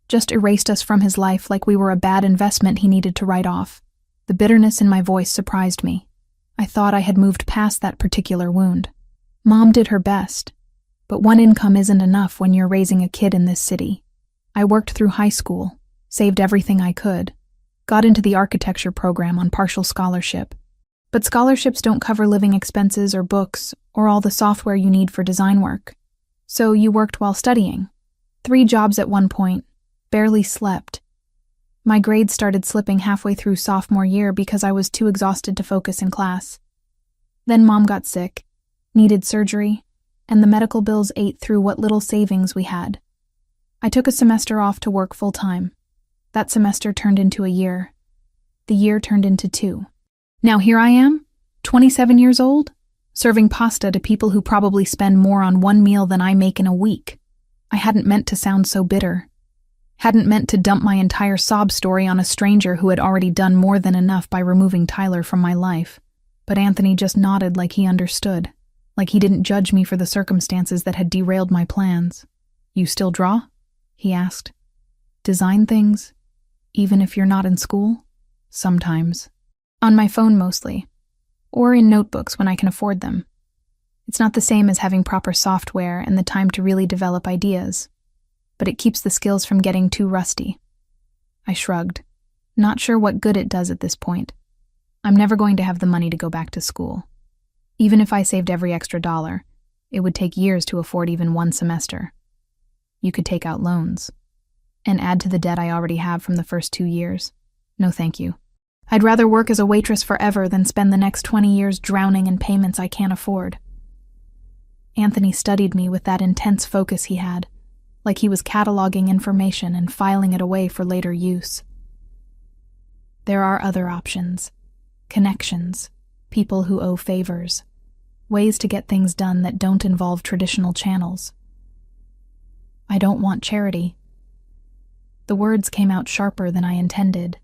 Just erased us from his life like we were a bad investment he needed to write off. The bitterness in my voice surprised me. I thought I had moved past that particular wound. Mom did her best, but one income isn't enough when you're raising a kid in this city. I worked through high school, saved everything I could, got into the architecture program on partial scholarship. But scholarships don't cover living expenses or books or all the software you need for design work. So you worked while studying. 3 jobs at one point, barely slept. My grades started slipping halfway through sophomore year because I was too exhausted to focus in class. Then Mom got sick, needed surgery, and the medical bills ate through what little savings we had. I took a semester off to work full-time. That semester turned into a year. The year turned into 2. Now here I am, 27 years old, serving pasta to people who probably spend more on one meal than I make in a week. I hadn't meant to sound so bitter. Hadn't meant to dump my entire sob story on a stranger who had already done more than enough by removing Tyler from my life. But Anthony just nodded like he understood, like he didn't judge me for the circumstances that had derailed my plans. You still draw? He asked. Design things? Even if you're not in school? Sometimes. On my phone mostly. Or in notebooks when I can afford them. It's not the same as having proper software and the time to really develop ideas, but it keeps the skills from getting too rusty. I shrugged, not sure what good it does at this point. I'm never going to have the money to go back to school. Even if I saved every extra dollar, it would take years to afford even one semester. You could take out loans and add to the debt I already have from the first 2 years. No thank you. I'd rather work as a waitress forever than spend the next 20 years drowning in payments I can't afford. Anthony studied me with that intense focus he had, like he was cataloging information and filing it away for later use. There are other options. Connections. People who owe favors. Ways to get things done that don't involve traditional channels. I don't want charity. The words came out sharper than I intended.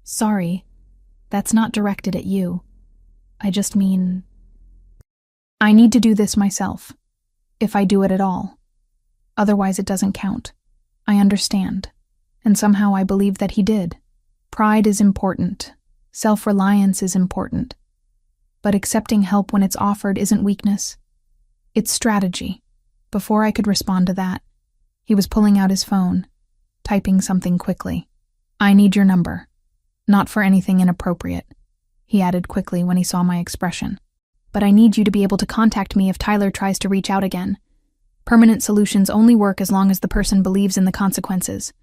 Sorry, that's not directed at you. I just mean, I need to do this myself, if I do it at all. Otherwise it doesn't count. I understand, and somehow I believe that he did. Pride is important. Self-reliance is important. But accepting help when it's offered isn't weakness. It's strategy. Before I could respond to that, he was pulling out his phone, typing something quickly. I need your number. Not for anything inappropriate, he added quickly when he saw my expression. But I need you to be able to contact me if Tyler tries to reach out again. Permanent solutions only work as long as the person believes in the consequences.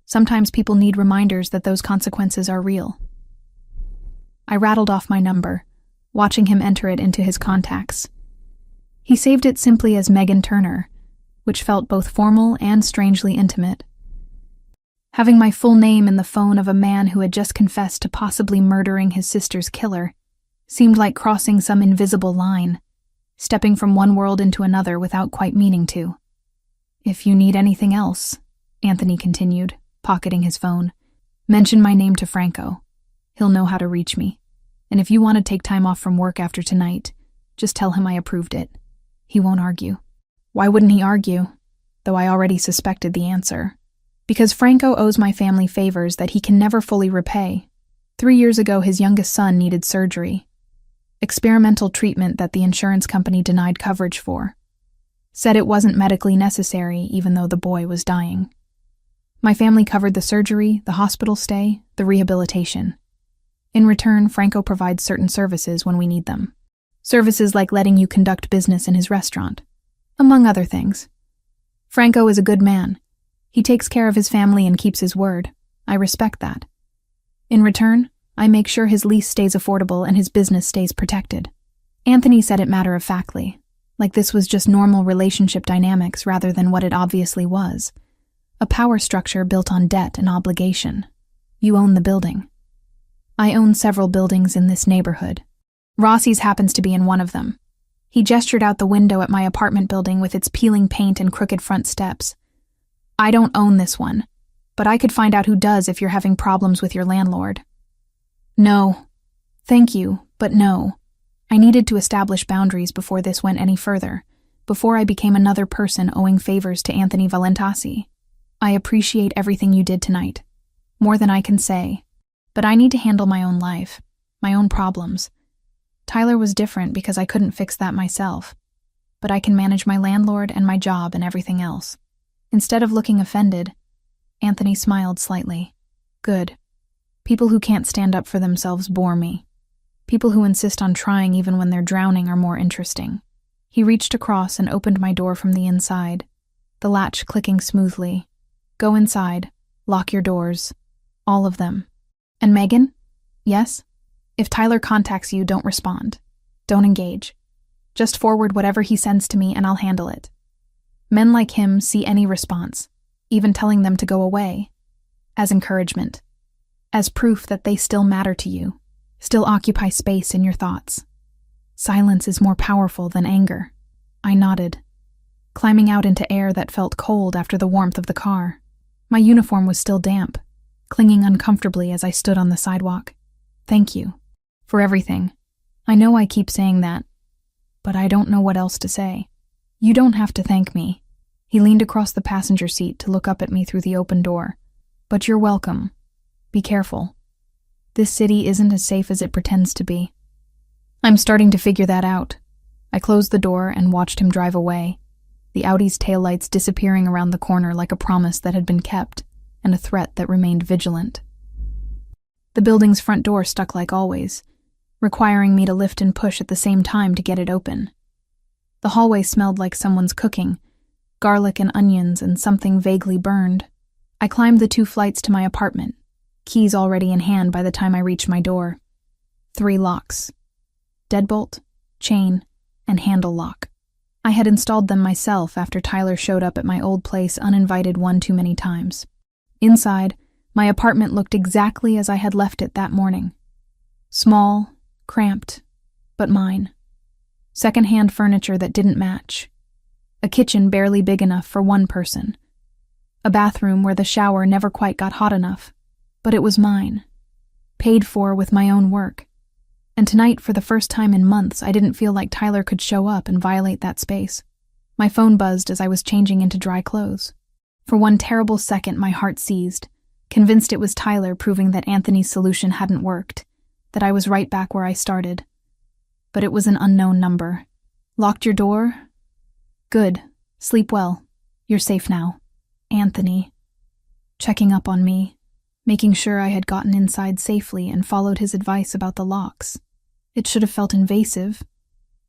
Sometimes people need reminders that those consequences are real. I rattled off my number, watching him enter it into his contacts. He saved it simply as Megan Turner, which felt both formal and strangely intimate. Having my full name in the phone of a man who had just confessed to possibly murdering his sister's killer seemed like crossing some invisible line, stepping from one world into another without quite meaning to. "If you need anything else," Anthony continued, pocketing his phone, "mention my name to Franco. He'll know how to reach me. And if you want to take time off from work after tonight, just tell him I approved it. He won't argue." Why wouldn't he argue? Though I already suspected the answer. Because Franco owes my family favors that he can never fully repay. 3 years ago, his youngest son needed surgery. Experimental treatment that the insurance company denied coverage for. Said it wasn't medically necessary, even though the boy was dying. My family covered the surgery, the hospital stay, the rehabilitation. In return, Franco provides certain services when we need them. Services like letting you conduct business in his restaurant, among other things. Franco is a good man. He takes care of his family and keeps his word. I respect that. In return, I make sure his lease stays affordable and his business stays protected. Anthony said it matter-of-factly, like this was just normal relationship dynamics rather than what it obviously was. A power structure built on debt and obligation. You own the building. I own several buildings in this neighborhood. Rossi's happens to be in one of them. He gestured out the window at my apartment building with its peeling paint and crooked front steps. "I don't own this one, but I could find out who does if you're having problems with your landlord." "No. Thank you, but no. I needed to establish boundaries before this went any further, before I became another person owing favors to Anthony Valentasi. I appreciate everything you did tonight, more than I can say, but I need to handle my own life, my own problems. Tyler was different because I couldn't fix that myself, but I can manage my landlord and my job and everything else." Instead of looking offended, Anthony smiled slightly. "Good. People who can't stand up for themselves bore me. People who insist on trying even when they're drowning are more interesting." He reached across and opened my door from the inside, the latch clicking smoothly. "Go inside. Lock your doors. All of them. And Megan? Yes? If Tyler contacts you, don't respond. Don't engage. Just forward whatever he sends to me and I'll handle it. Men like him see any response, even telling them to go away, as encouragement, as proof that they still matter to you, still occupy space in your thoughts. Silence is more powerful than anger." I nodded, climbing out into air that felt cold after the warmth of the car. My uniform was still damp, clinging uncomfortably as I stood on the sidewalk. "Thank you. For everything. I know I keep saying that, but I don't know what else to say." "You don't have to thank me." He leaned across the passenger seat to look up at me through the open door. "But you're welcome. Be careful. This city isn't as safe as it pretends to be." I'm starting to figure that out. I closed the door and watched him drive away, the Audi's taillights disappearing around the corner like a promise that had been kept and a threat that remained vigilant. The building's front door stuck like always, requiring me to lift and push at the same time to get it open. The hallway smelled like someone's cooking, garlic and onions and something vaguely burned. I climbed the 2 flights to my apartment, keys already in hand by the time I reached my door. 3 locks. Deadbolt, chain, and handle lock. I had installed them myself after Tyler showed up at my old place uninvited one too many times. Inside, my apartment looked exactly as I had left it that morning. Small, cramped, but mine. Second-hand furniture that didn't match. A kitchen barely big enough for one person. A bathroom where the shower never quite got hot enough. But it was mine. Paid for with my own work. And tonight, for the first time in months, I didn't feel like Tyler could show up and violate that space. My phone buzzed as I was changing into dry clothes. For one terrible second, my heart seized, convinced it was Tyler proving that Anthony's solution hadn't worked, that I was right back where I started. But it was an unknown number. "Locked your door? Good. Sleep well. You're safe now. Anthony." Checking up on me, making sure I had gotten inside safely and followed his advice about the locks. It should have felt invasive.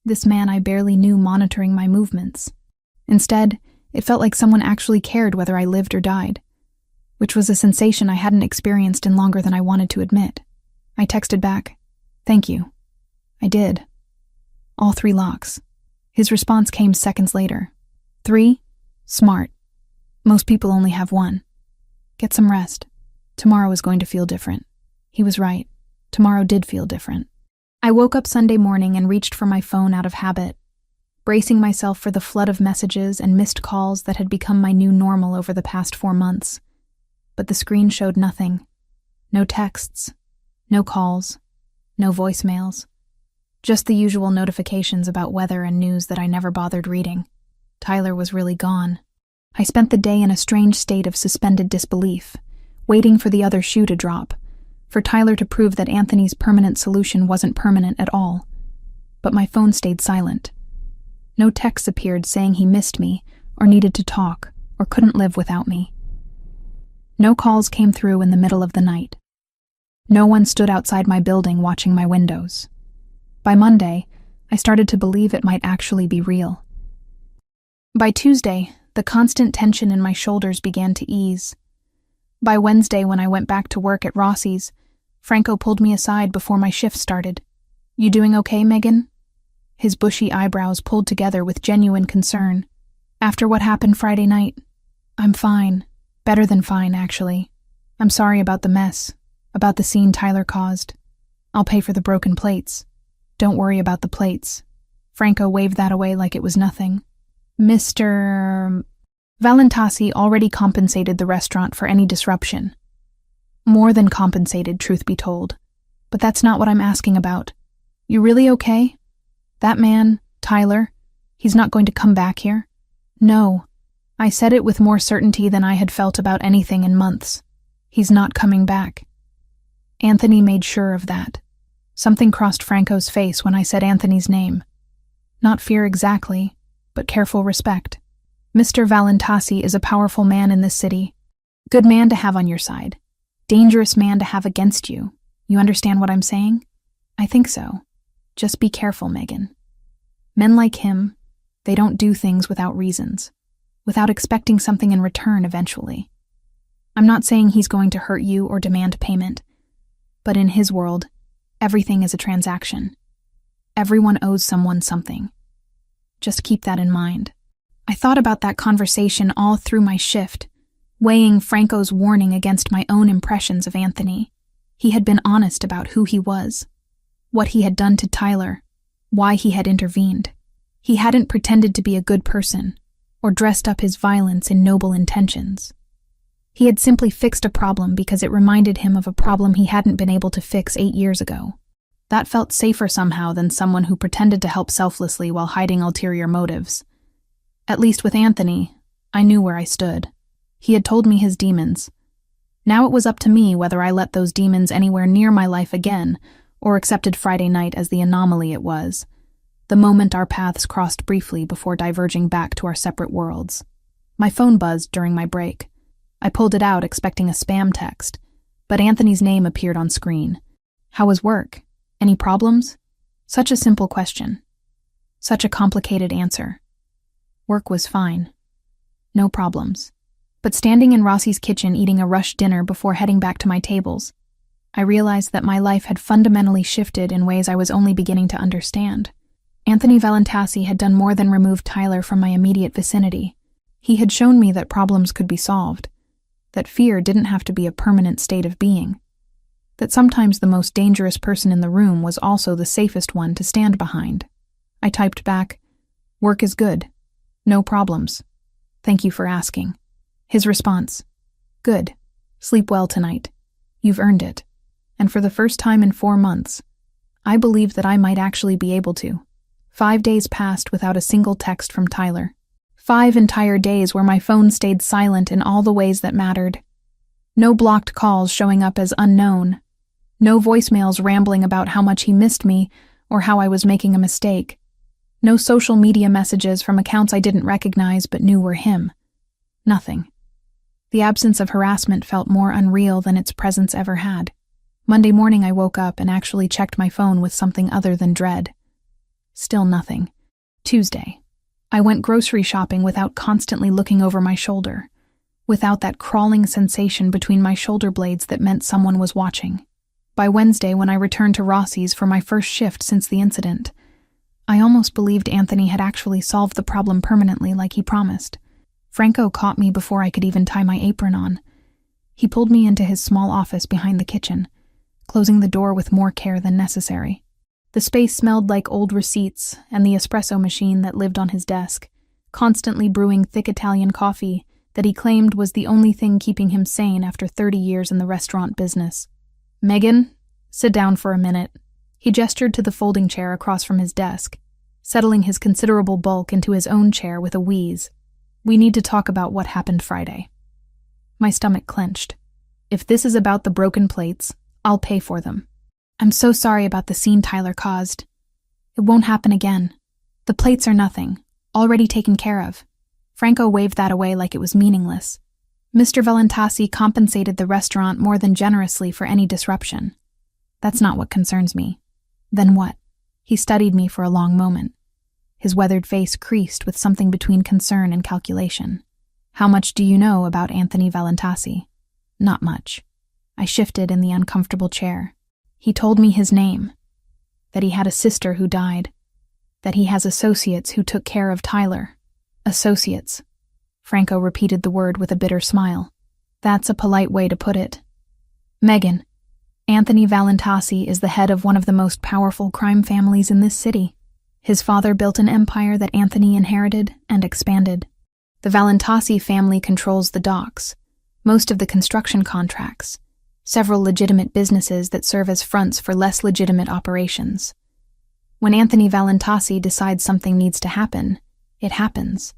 This man I barely knew monitoring my movements. Instead, it felt like someone actually cared whether I lived or died, which was a sensation I hadn't experienced in longer than I wanted to admit. I texted back, "Thank you." I did. All 3 locks. His response came seconds later. 3? Smart. Most people only have 1. Get some rest. Tomorrow is going to feel different. He was right. Tomorrow did feel different. I woke up Sunday morning and reached for my phone out of habit, bracing myself for the flood of messages and missed calls that had become my new normal over the past 4 months. But the screen showed nothing. No texts, no calls, no voicemails. Just the usual notifications about weather and news that I never bothered reading. Tyler was really gone. I spent the day in a strange state of suspended disbelief, waiting for the other shoe to drop, for Tyler to prove that Anthony's permanent solution wasn't permanent at all. But my phone stayed silent. No texts appeared saying he missed me, or needed to talk, or couldn't live without me. No calls came through in the middle of the night. No one stood outside my building watching my windows. By Monday, I started to believe it might actually be real. By Tuesday, the constant tension in my shoulders began to ease. By Wednesday, when I went back to work at Rossi's, Franco pulled me aside before my shift started. "You doing okay, Megan?" His bushy eyebrows pulled together with genuine concern. "After what happened Friday night?" "I'm fine. Better than fine, actually. I'm sorry about the mess, about the scene Tyler caused. I'll pay for the broken plates." "Don't worry about the plates." Franco waved that away like it was nothing. Mr. Valentasi already compensated the restaurant for any disruption. More than compensated, truth be told. But that's not what I'm asking about. You really okay? That man, Tyler, he's not going to come back here? No. I said it with more certainty than I had felt about anything in months. He's not coming back. Anthony made sure of that. Something crossed Franco's face when I said Anthony's name. Not fear exactly, but careful respect. Mr. Valentasi is a powerful man in this city. Good man to have on your side. Dangerous man to have against you. You understand what I'm saying? I think so. Just be careful, Megan. Men like him, they don't do things without reasons, without expecting something in return eventually. I'm not saying he's going to hurt you or demand payment, but in his world, everything is a transaction. Everyone owes someone something. Just keep that in mind. I thought about that conversation all through my shift, weighing Franco's warning against my own impressions of Anthony. He had been honest about who he was, what he had done to Tyler, why he had intervened. He hadn't pretended to be a good person, or dressed up his violence in noble intentions. He had simply fixed a problem because it reminded him of a problem he hadn't been able to fix 8 years ago. That felt safer somehow than someone who pretended to help selflessly while hiding ulterior motives. At least with Anthony, I knew where I stood. He had told me his demons. Now it was up to me whether I let those demons anywhere near my life again, or accepted Friday night as the anomaly it was, the moment our paths crossed briefly before diverging back to our separate worlds. My phone buzzed during my break. I pulled it out expecting a spam text, but Anthony's name appeared on screen. How was work? Any problems? Such a simple question. Such a complicated answer. Work was fine. No problems. But standing in Rossi's kitchen eating a rush dinner before heading back to my tables, I realized that my life had fundamentally shifted in ways I was only beginning to understand. Anthony Valentasi had done more than remove Tyler from my immediate vicinity. He had shown me that problems could be solved, that fear didn't have to be a permanent state of being, that sometimes the most dangerous person in the room was also the safest one to stand behind. I typed back, "Work is good. No problems. Thank you for asking." His response, "Good. Sleep well tonight. You've earned it." And for the first time in 4 months, I believed that I might actually be able to. 5 days passed without a single text from Tyler. 5 entire days where my phone stayed silent in all the ways that mattered. No blocked calls showing up as unknown. No voicemails rambling about how much he missed me or how I was making a mistake. No social media messages from accounts I didn't recognize but knew were him. Nothing. The absence of harassment felt more unreal than its presence ever had. Monday morning I woke up and actually checked my phone with something other than dread. Still nothing. Tuesday. I went grocery shopping without constantly looking over my shoulder, without that crawling sensation between my shoulder blades that meant someone was watching. By Wednesday, when I returned to Rossi's for my first shift since the incident, I almost believed Anthony had actually solved the problem permanently like he promised. Franco caught me before I could even tie my apron on. He pulled me into his small office behind the kitchen, closing the door with more care than necessary. The space smelled like old receipts and the espresso machine that lived on his desk, constantly brewing thick Italian coffee that he claimed was the only thing keeping him sane after 30 years in the restaurant business. "Megan, sit down for a minute." He gestured to the folding chair across from his desk, settling his considerable bulk into his own chair with a wheeze. "We need to talk about what happened Friday." My stomach clenched. "If this is about the broken plates, I'll pay for them." "I'm so sorry about the scene Tyler caused. It won't happen again. The plates are nothing, already taken care of." Franco waved that away like it was meaningless. Mr. Valentasi compensated the restaurant more than generously for any disruption. "That's not what concerns me." "Then what?" He studied me for a long moment. His weathered face creased with something between concern and calculation. "How much do you know about Anthony Valentasi?" "Not much." I shifted in the uncomfortable chair. "He told me his name, that he had a sister who died, that he has associates who took care of Tyler." "Associates." Franco repeated the word with a bitter smile. "That's a polite way to put it. Megan, Anthony Valentasi is the head of one of the most powerful crime families in this city. His father built an empire that Anthony inherited and expanded. The Valentasi family controls the docks, most of the construction contracts, several legitimate businesses that serve as fronts for less legitimate operations. When Anthony Valentasi decides something needs to happen, it happens.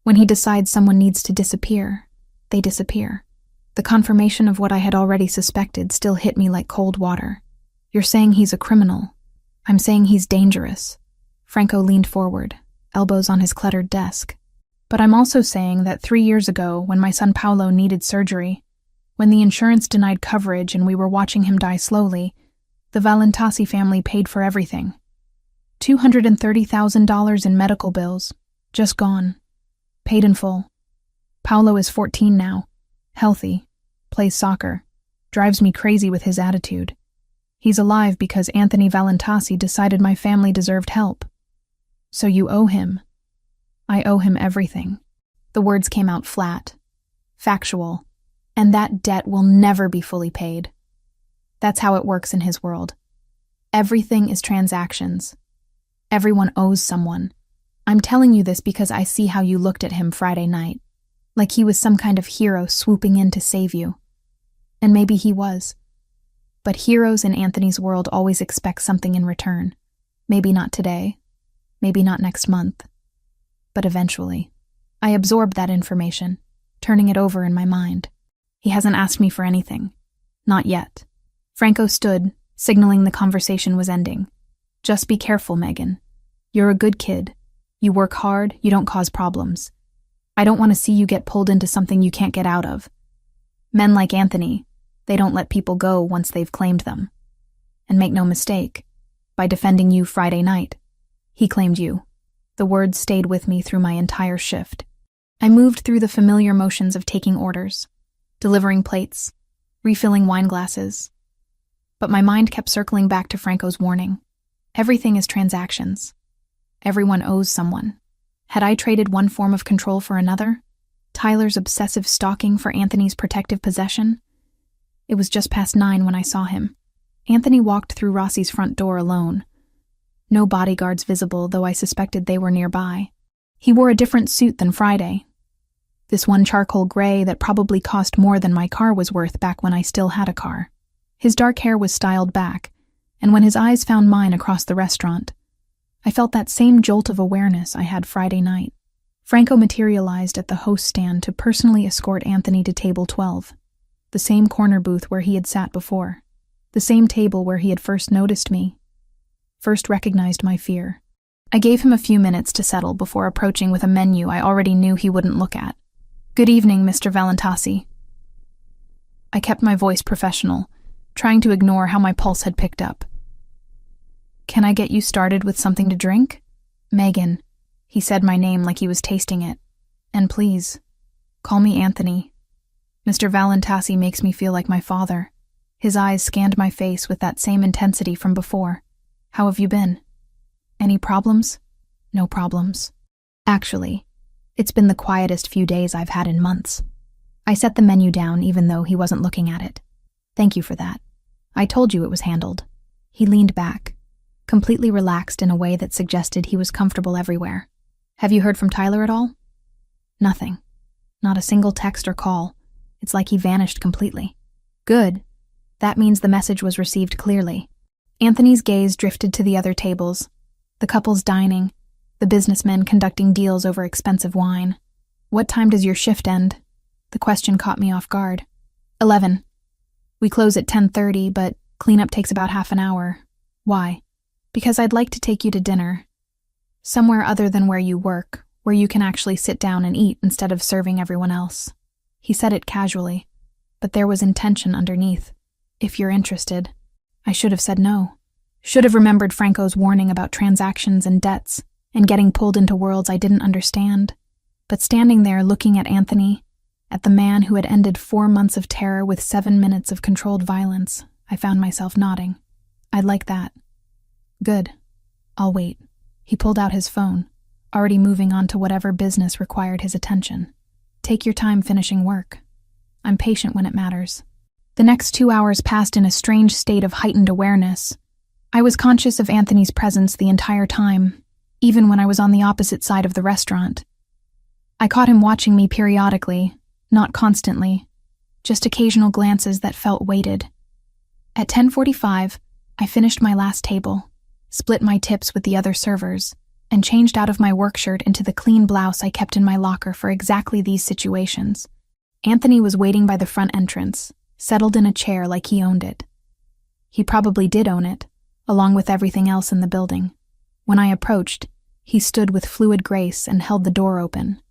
When he decides someone needs to disappear, they disappear." The confirmation of what I had already suspected still hit me like cold water. "You're saying he's a criminal." "I'm saying he's dangerous." Franco leaned forward, elbows on his cluttered desk. "But I'm also saying that 3 years ago, when my son Paolo needed surgery, when the insurance denied coverage and we were watching him die slowly, the Valentasi family paid for everything. $230,000 in medical bills, just gone. Paid in full. Paolo is 14 now, healthy, plays soccer, drives me crazy with his attitude. He's alive because Anthony Valentasi decided my family deserved help. So you owe him." "I owe him everything." The words came out flat, factual, and that debt will never be fully paid. That's how it works in his world. Everything is transactions. Everyone owes someone. I'm telling you this because I see how you looked at him Friday night, like he was some kind of hero swooping in to save you. And maybe he was. But heroes in Anthony's world always expect something in return. Maybe not today, maybe not next month, but eventually. I absorbed that information, turning it over in my mind. He hasn't asked me for anything. Not yet. Franco stood, signaling the conversation was ending. "Just be careful, Megan. You're a good kid. You work hard, you don't cause problems. I don't want to see you get pulled into something you can't get out of. Men like Anthony, they don't let people go once they've claimed them. And make no mistake, by defending you Friday night, he claimed you." The words stayed with me through my entire shift. I moved through the familiar motions of taking orders, delivering plates, refilling wine glasses. But my mind kept circling back to Franco's warning. Everything is transactions. Everyone owes someone. Had I traded one form of control for another? Tyler's obsessive stalking for Anthony's protective possession? It was just past 9 when I saw him. Anthony walked through Rossi's front door alone. No bodyguards visible, though I suspected they were nearby. He wore a different suit than Friday. This one charcoal gray that probably cost more than my car was worth back when I still had a car. His dark hair was styled back, and when his eyes found mine across the restaurant, I felt that same jolt of awareness I had Friday night. Franco materialized at the host stand to personally escort Anthony to table 12, the same corner booth where he had sat before, the same table where he had first noticed me, first recognized my fear. I gave him a few minutes to settle before approaching with a menu I already knew he wouldn't look at. "Good evening, Mr. Valentasi." I kept my voice professional, trying to ignore how my pulse had picked up. "Can I get you started with something to drink?" "Megan." He said my name like he was tasting it. "And please, call me Anthony. Mr. Valentasi makes me feel like my father." His eyes scanned my face with that same intensity from before. "How have you been? Any problems?" "No problems. Actually, it's been the quietest few days I've had in months." I set the menu down even though he wasn't looking at it. Thank you for that. I told you it was handled. He leaned back, completely relaxed in a way that suggested he was comfortable everywhere. Have you heard from Tyler at all? Nothing. Not a single text or call. It's like he vanished completely. Good. That means the message was received clearly. Anthony's gaze drifted to the other tables. The couples dining, the businessmen conducting deals over expensive wine. What time does your shift end? The question caught me off guard. 11. We close at 10:30, but cleanup takes about half an hour. Why? Because I'd like to take you to dinner. Somewhere other than where you work, where you can actually sit down and eat instead of serving everyone else. He said it casually, but there was intention underneath. If you're interested. I should have said no. Should have remembered Franco's warning about transactions and debts and getting pulled into worlds I didn't understand. But standing there looking at Anthony, at the man who had ended 4 months of terror with 7 minutes of controlled violence, I found myself nodding. I'd like that. Good. I'll wait. He pulled out his phone, already moving on to whatever business required his attention. Take your time finishing work. I'm patient when it matters. The next 2 hours passed in a strange state of heightened awareness. I was conscious of Anthony's presence the entire time, even when I was on the opposite side of the restaurant. I caught him watching me periodically, not constantly, just occasional glances that felt weighted. At 10:45, I finished my last table, split my tips with the other servers, and changed out of my work shirt into the clean blouse I kept in my locker for exactly these situations. Anthony was waiting by the front entrance, settled in a chair like he owned it. He probably did own it, along with everything else in the building. When I approached, he stood with fluid grace and held the door open.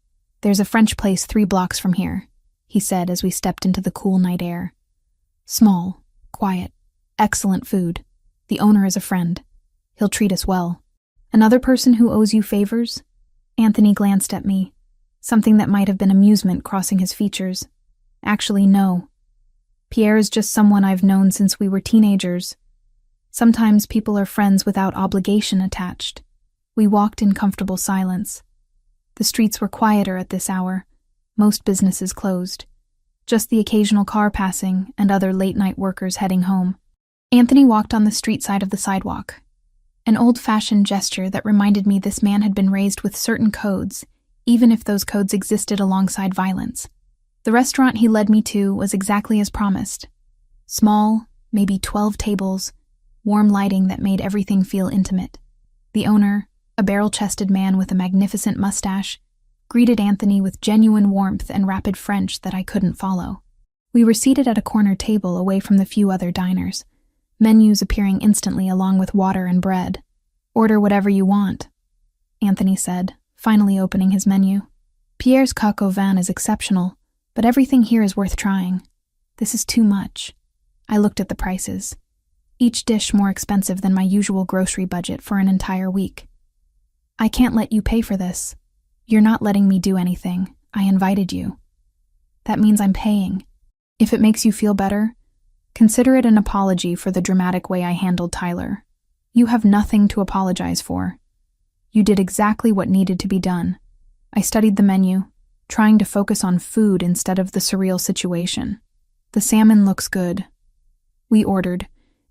There's a French place 3 blocks from here, he said as we stepped into the cool night air. Small, quiet, excellent food. The owner is a friend. He'll treat us well. Another person who owes you favors? Anthony glanced at me, something that might have been amusement crossing his features. Actually, no. Pierre is just someone I've known since we were teenagers. Sometimes people are friends without obligation attached. We walked in comfortable silence. The streets were quieter at this hour, most businesses closed. Just the occasional car passing and other late-night workers heading home. Anthony walked on the street side of the sidewalk. An old-fashioned gesture that reminded me this man had been raised with certain codes, even if those codes existed alongside violence. The restaurant he led me to was exactly as promised. Small, maybe 12 tables, warm lighting that made everything feel intimate. The owner, a barrel-chested man with a magnificent mustache, greeted Anthony with genuine warmth and rapid French that I couldn't follow. We were seated at a corner table away from the few other diners, menus appearing instantly along with water and bread. Order whatever you want, Anthony said, finally opening his menu. Pierre's coq au vin is exceptional, but everything here is worth trying. This is too much. I looked at the prices. Each dish more expensive than my usual grocery budget for an entire week. I can't let you pay for this. You're not letting me do anything. I invited you. That means I'm paying. If it makes you feel better, consider it an apology for the dramatic way I handled Tyler. You have nothing to apologize for. You did exactly what needed to be done. I studied the menu, trying to focus on food instead of the surreal situation. The salmon looks good. We ordered,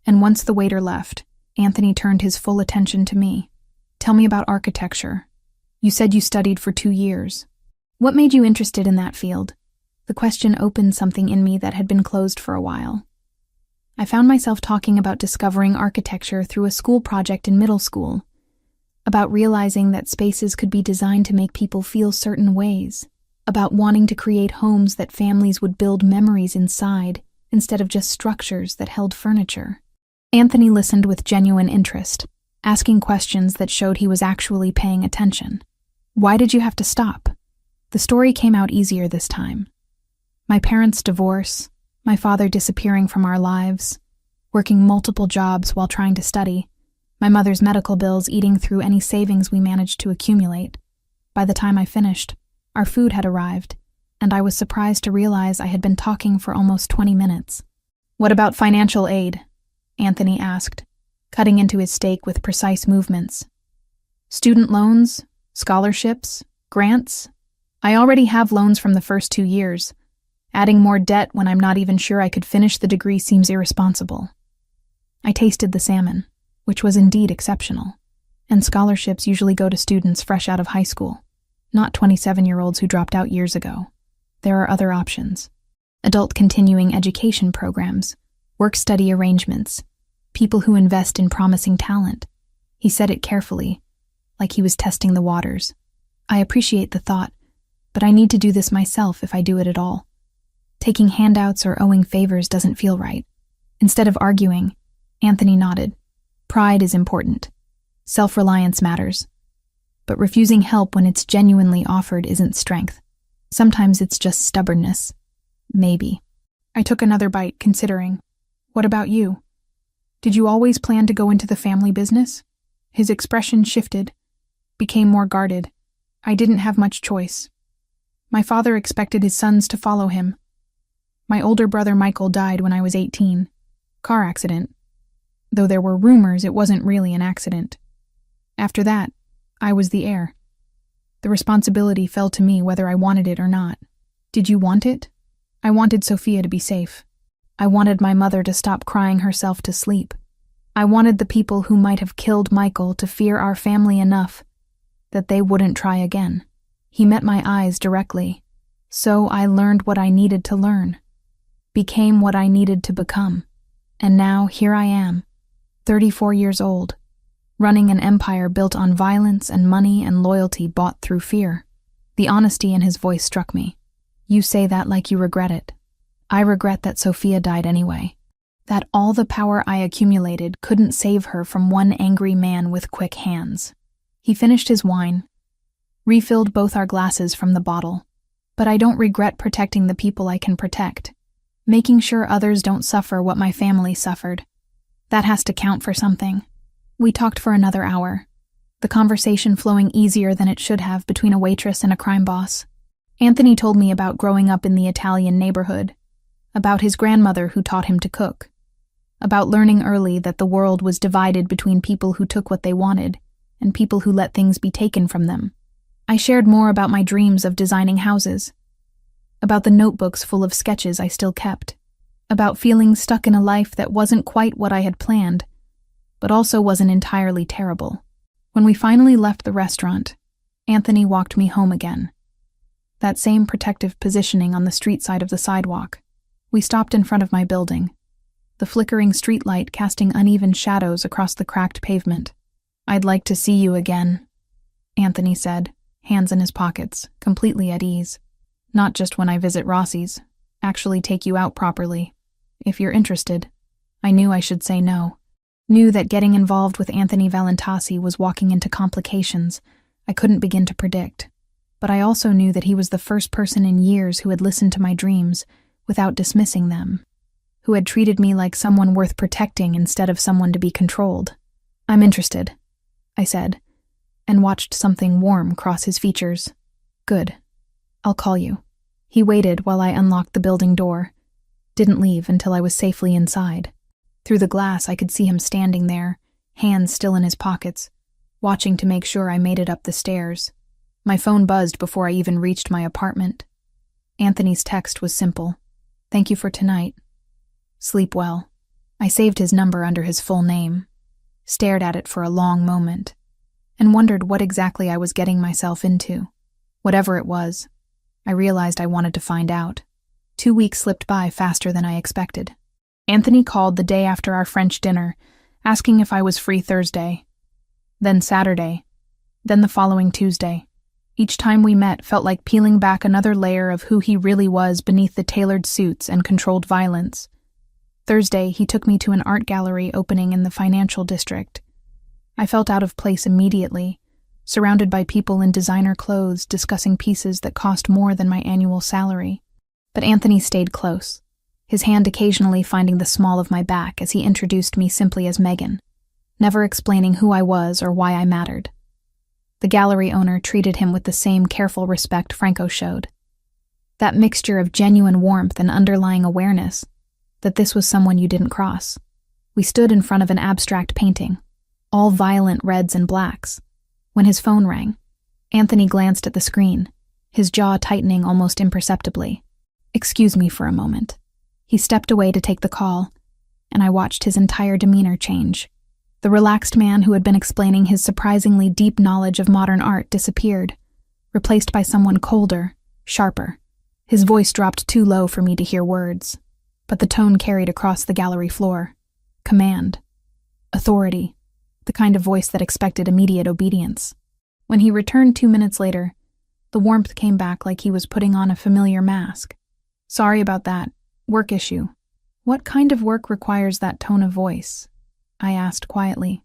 and once the waiter left, Anthony turned his full attention to me. Tell me about architecture. You said you studied for 2 years. What made you interested in that field? The question opened something in me that had been closed for a while. I found myself talking about discovering architecture through a school project in middle school, about realizing that spaces could be designed to make people feel certain ways, about wanting to create homes that families would build memories inside instead of just structures that held furniture. Anthony listened with genuine interest, asking questions that showed he was actually paying attention. Why did you have to stop? The story came out easier this time. My parents' divorce, my father disappearing from our lives, working multiple jobs while trying to study, my mother's medical bills eating through any savings we managed to accumulate. By the time I finished, our food had arrived, and I was surprised to realize I had been talking for almost 20 minutes. What about financial aid? Anthony asked, cutting into his steak with precise movements. Student loans? Scholarships? Grants? I already have loans from the first 2 years. Adding more debt when I'm not even sure I could finish the degree seems irresponsible. I tasted the salmon, which was indeed exceptional, and scholarships usually go to students fresh out of high school, not 27-year-olds who dropped out years ago. There are other options. Adult continuing education programs, work-study arrangements, people who invest in promising talent. He said it carefully, like he was testing the waters. I appreciate the thought, but I need to do this myself if I do it at all. Taking handouts or owing favors doesn't feel right. Instead of arguing, Anthony nodded. Pride is important. Self-reliance matters. But refusing help when it's genuinely offered isn't strength. Sometimes it's just stubbornness. Maybe. I took another bite, considering. What about you? Did you always plan to go into the family business? His expression shifted, became more guarded. I didn't have much choice. My father expected his sons to follow him. My older brother Michael died when I was 18. Car accident. Though there were rumors it wasn't really an accident. After that, I was the heir. The responsibility fell to me whether I wanted it or not. Did you want it? I wanted Sophia to be safe. I wanted my mother to stop crying herself to sleep. I wanted the people who might have killed Michael to fear our family enough that they wouldn't try again. He met my eyes directly. So I learned what I needed to learn. Became what I needed to become. And now here I am, 34 years old, running an empire built on violence and money and loyalty bought through fear. The honesty in his voice struck me. You say that like you regret it. I regret that Sophia died anyway. That all the power I accumulated couldn't save her from one angry man with quick hands. He finished his wine, refilled both our glasses from the bottle. But I don't regret protecting the people I can protect. Making sure others don't suffer what my family suffered. That has to count for something. We talked for another hour, the conversation flowing easier than it should have between a waitress and a crime boss. Anthony told me about growing up in the Italian neighborhood, about his grandmother who taught him to cook, about learning early that the world was divided between people who took what they wanted and people who let things be taken from them. I shared more about my dreams of designing houses, about the notebooks full of sketches I still kept, about feeling stuck in a life that wasn't quite what I had planned, but also wasn't entirely terrible. When we finally left the restaurant, Anthony walked me home again. That same protective positioning on the street side of the sidewalk. We stopped in front of my building, the flickering streetlight casting uneven shadows across the cracked pavement. I'd like to see you again, Anthony said, hands in his pockets, completely at ease. Not just when I visit Rossi's, actually take you out properly. If you're interested. I knew I should say no. Knew that getting involved with Anthony Valentasi was walking into complications I couldn't begin to predict. But I also knew that he was the first person in years who had listened to my dreams without dismissing them, who had treated me like someone worth protecting instead of someone to be controlled. I'm interested, I said, and watched something warm cross his features. Good. I'll call you. He waited while I unlocked the building door. Didn't leave until I was safely inside. Through the glass, I could see him standing there, hands still in his pockets, watching to make sure I made it up the stairs. My phone buzzed before I even reached my apartment. Anthony's text was simple. Thank you for tonight. Sleep well. I saved his number under his full name, stared at it for a long moment, and wondered what exactly I was getting myself into. Whatever it was, I realized I wanted to find out. 2 weeks slipped by faster than I expected. Anthony called the day after our French dinner, asking if I was free Thursday, then Saturday, then the following Tuesday. Each time we met felt like peeling back another layer of who he really was beneath the tailored suits and controlled violence. Thursday, he took me to an art gallery opening in the financial district. I felt out of place immediately, surrounded by people in designer clothes discussing pieces that cost more than my annual salary. But Anthony stayed close, his hand occasionally finding the small of my back as he introduced me simply as Megan, never explaining who I was or why I mattered. The gallery owner treated him with the same careful respect Franco showed. That mixture of genuine warmth and underlying awareness that this was someone you didn't cross. We stood in front of an abstract painting, all violent reds and blacks. When his phone rang, Anthony glanced at the screen, his jaw tightening almost imperceptibly. "Excuse me for a moment." He stepped away to take the call, and I watched his entire demeanor change. The relaxed man who had been explaining his surprisingly deep knowledge of modern art disappeared, replaced by someone colder, sharper. His voice dropped too low for me to hear words, but the tone carried across the gallery floor. Command. Authority. The kind of voice that expected immediate obedience. When he returned 2 minutes later, the warmth came back like he was putting on a familiar mask. "Sorry about that. Work issue." "What kind of work requires that tone of voice?" I asked quietly.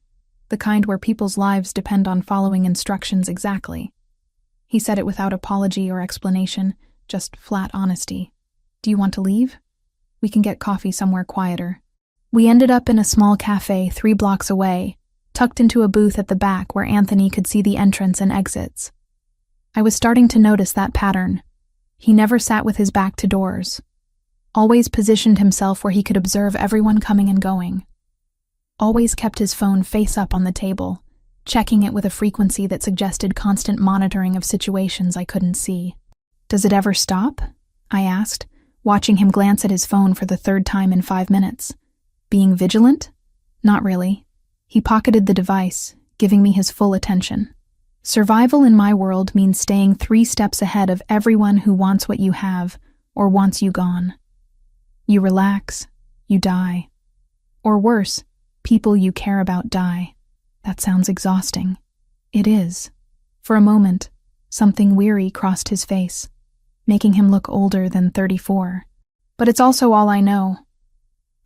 "The kind where people's lives depend on following instructions exactly." He said it without apology or explanation, just flat honesty. "Do you want to leave? We can get coffee somewhere quieter." We ended up in a small cafe 3 blocks away, tucked into a booth at the back where Anthony could see the entrance and exits. I was starting to notice that pattern. He never sat with his back to doors. Always positioned himself where he could observe everyone coming and going. Always kept his phone face up on the table, checking it with a frequency that suggested constant monitoring of situations I couldn't see. "Does it ever stop?" I asked, watching him glance at his phone for the 3rd time in 5 minutes. Being vigilant? Not really. He pocketed the device, giving me his full attention. Survival in my world means staying 3 steps ahead of everyone who wants what you have or wants you gone. You relax, you die. Or worse, people you care about die. That sounds exhausting. It is. For a moment, something weary crossed his face, making him look older than 34. But it's also all I know.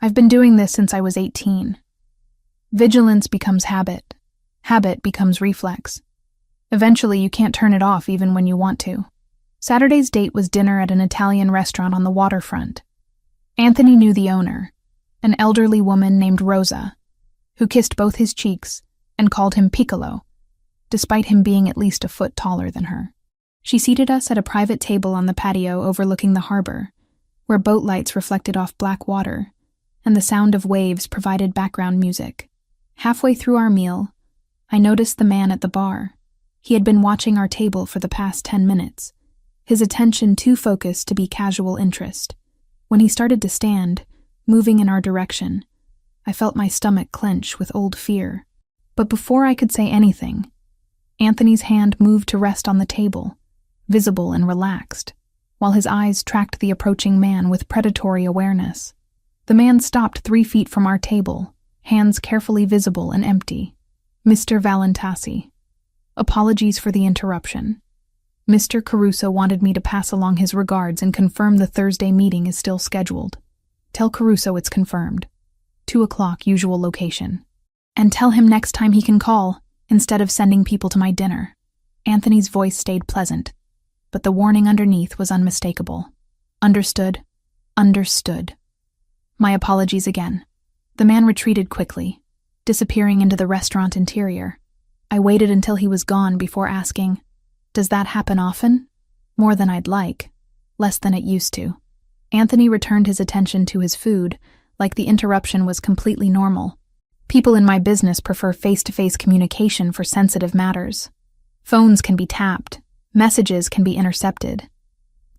I've been doing this since I was 18. Vigilance becomes habit. Habit becomes reflex. Eventually, you can't turn it off even when you want to. Saturday's date was dinner at an Italian restaurant on the waterfront. Anthony knew the owner, an elderly woman named Rosa, who kissed both his cheeks and called him Piccolo, despite him being at least a foot taller than her. She seated us at a private table on the patio overlooking the harbor, where boat lights reflected off black water, and the sound of waves provided background music. Halfway through our meal, I noticed the man at the bar. He had been watching our table for the past 10 minutes, his attention too focused to be casual interest. When he started to stand, moving in our direction, I felt my stomach clench with old fear. But before I could say anything, Anthony's hand moved to rest on the table, visible and relaxed, while his eyes tracked the approaching man with predatory awareness. The man stopped 3 feet from our table, hands carefully visible and empty. "Mr. Valentasi. Apologies for the interruption. Mr. Caruso wanted me to pass along his regards and confirm the Thursday meeting is still scheduled. Tell Caruso it's confirmed. 2 o'clock usual location. And tell him next time he can call, instead of sending people to my dinner." Anthony's voice stayed pleasant, but the warning underneath was unmistakable. "Understood. Understood." My apologies again. The man retreated quickly, disappearing into the restaurant interior. I waited until he was gone before asking, "Does that happen often?" "More than I'd like. Less than it used to." Anthony returned his attention to his food, like the interruption was completely normal. People in my business prefer face-to-face communication for sensitive matters. Phones can be tapped. Messages can be intercepted.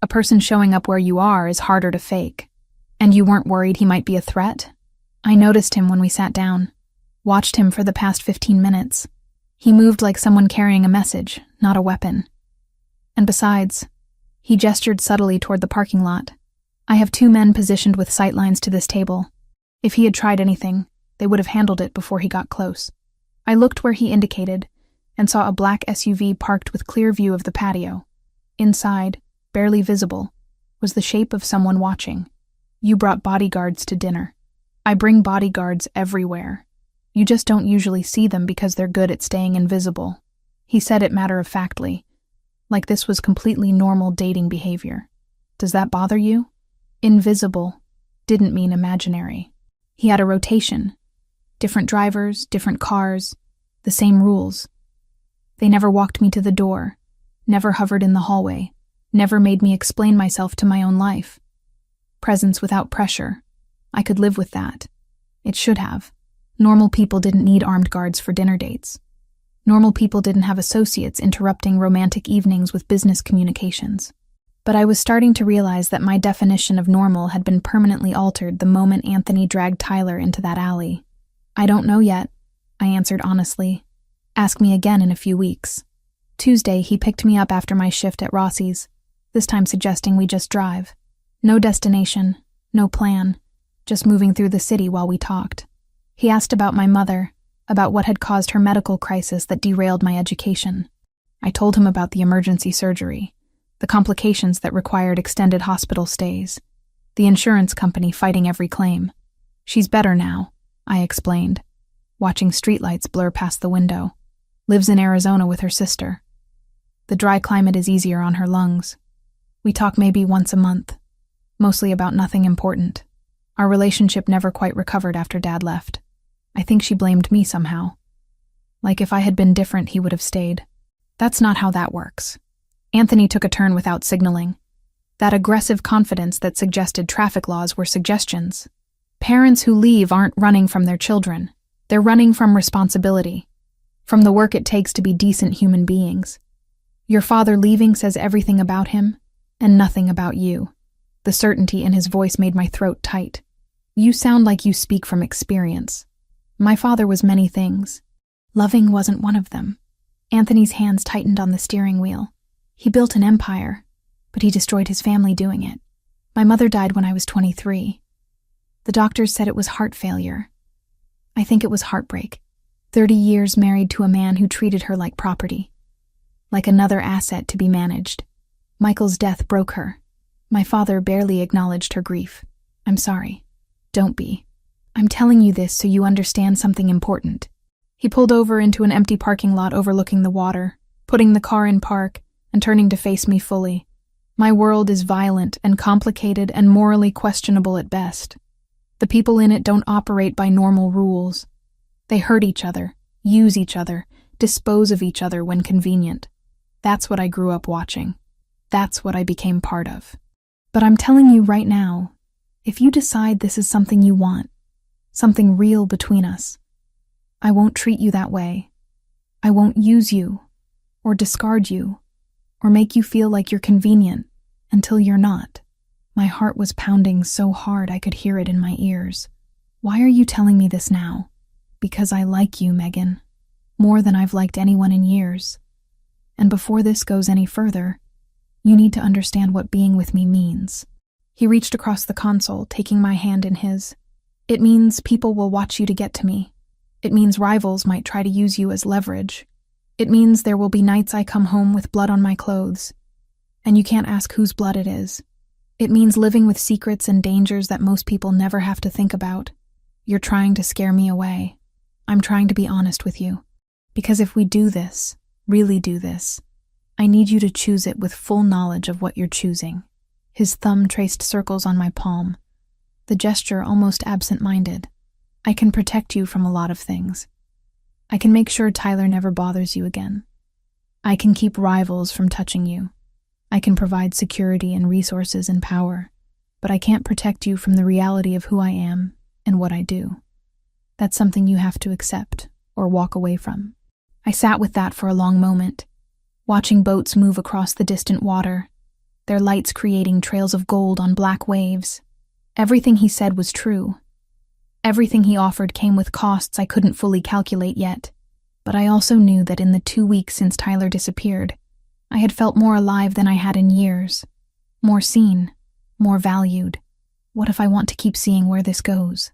A person showing up where you are is harder to fake. And you weren't worried he might be a threat? I noticed him when we sat down. Watched him for the past 15 minutes. He moved like someone carrying a message, not a weapon. And besides, he gestured subtly toward the parking lot. I have 2 men positioned with sightlines to this table. If he had tried anything, they would have handled it before he got close. I looked where he indicated and saw a black SUV parked with clear view of the patio. Inside, barely visible, was the shape of someone watching. "You brought bodyguards to dinner." "I bring bodyguards everywhere. You just don't usually see them because they're good at staying invisible." He said it matter-of-factly, like this was completely normal dating behavior. "Does that bother you?" Invisible didn't mean imaginary. He had a rotation. Different drivers, different cars, the same rules. They never walked me to the door, never hovered in the hallway, never made me explain myself to my own life. Presence without pressure. I could live with that. It should have. Normal people didn't need armed guards for dinner dates. Normal people didn't have associates interrupting romantic evenings with business communications. But I was starting to realize that my definition of normal had been permanently altered the moment Anthony dragged Tyler into that alley. I don't know yet, I answered honestly. Ask me again in a few weeks. Tuesday, he picked me up after my shift at Rossi's, this time suggesting we just drive. No destination, no plan, just moving through the city while we talked. He asked about my mother, about what had caused her medical crisis that derailed my education. I told him about the emergency surgery, the complications that required extended hospital stays, the insurance company fighting every claim. She's better now, I explained, watching streetlights blur past the window. Lives in Arizona with her sister. The dry climate is easier on her lungs. We talk maybe once a month, mostly about nothing important. Our relationship never quite recovered after Dad left. I think she blamed me somehow. Like if I had been different, he would have stayed. That's not how that works. Anthony took a turn without signaling. That aggressive confidence that suggested traffic laws were suggestions. Parents who leave aren't running from their children. They're running from responsibility, from the work it takes to be decent human beings. Your father leaving says everything about him and nothing about you. The certainty in his voice made my throat tight. You sound like you speak from experience. My father was many things. Loving wasn't one of them. Anthony's hands tightened on the steering wheel. He built an empire, but he destroyed his family doing it. My mother died when I was 23. The doctors said it was heart failure. I think it was heartbreak. 30 years married to a man who treated her like property, like another asset to be managed. Michael's death broke her. My father barely acknowledged her grief. I'm sorry. Don't be. I'm telling you this so you understand something important. He pulled over into an empty parking lot overlooking the water, putting the car in park and turning to face me fully. My world is violent and complicated and morally questionable at best. The people in it don't operate by normal rules. They hurt each other, use each other, dispose of each other when convenient. That's what I grew up watching. That's what I became part of. But I'm telling you right now, if you decide this is something you want, something real between us, I won't treat you that way. I won't use you, or discard you, or make you feel like you're convenient until you're not. My heart was pounding so hard I could hear it in my ears. Why are you telling me this now? Because I like you, Megan, more than I've liked anyone in years. And before this goes any further, you need to understand what being with me means. He reached across the console, taking my hand in his. It means people will watch you to get to me. It means rivals might try to use you as leverage. It means there will be nights I come home with blood on my clothes, and you can't ask whose blood it is. It means living with secrets and dangers that most people never have to think about. You're trying to scare me away. I'm trying to be honest with you. Because if we do this, really do this, I need you to choose it with full knowledge of what you're choosing. His thumb traced circles on my palm, the gesture almost absent-minded. I can protect you from a lot of things. I can make sure Tyler never bothers you again. I can keep rivals from touching you. I can provide security and resources and power, but I can't protect you from the reality of who I am and what I do. That's something you have to accept or walk away from. I sat with that for a long moment, watching boats move across the distant water, their lights creating trails of gold on black waves. Everything he said was true. Everything he offered came with costs I couldn't fully calculate yet, but I also knew that in the 2 weeks since Tyler disappeared, I had felt more alive than I had in years, more seen, more valued. What if I want to keep seeing where this goes?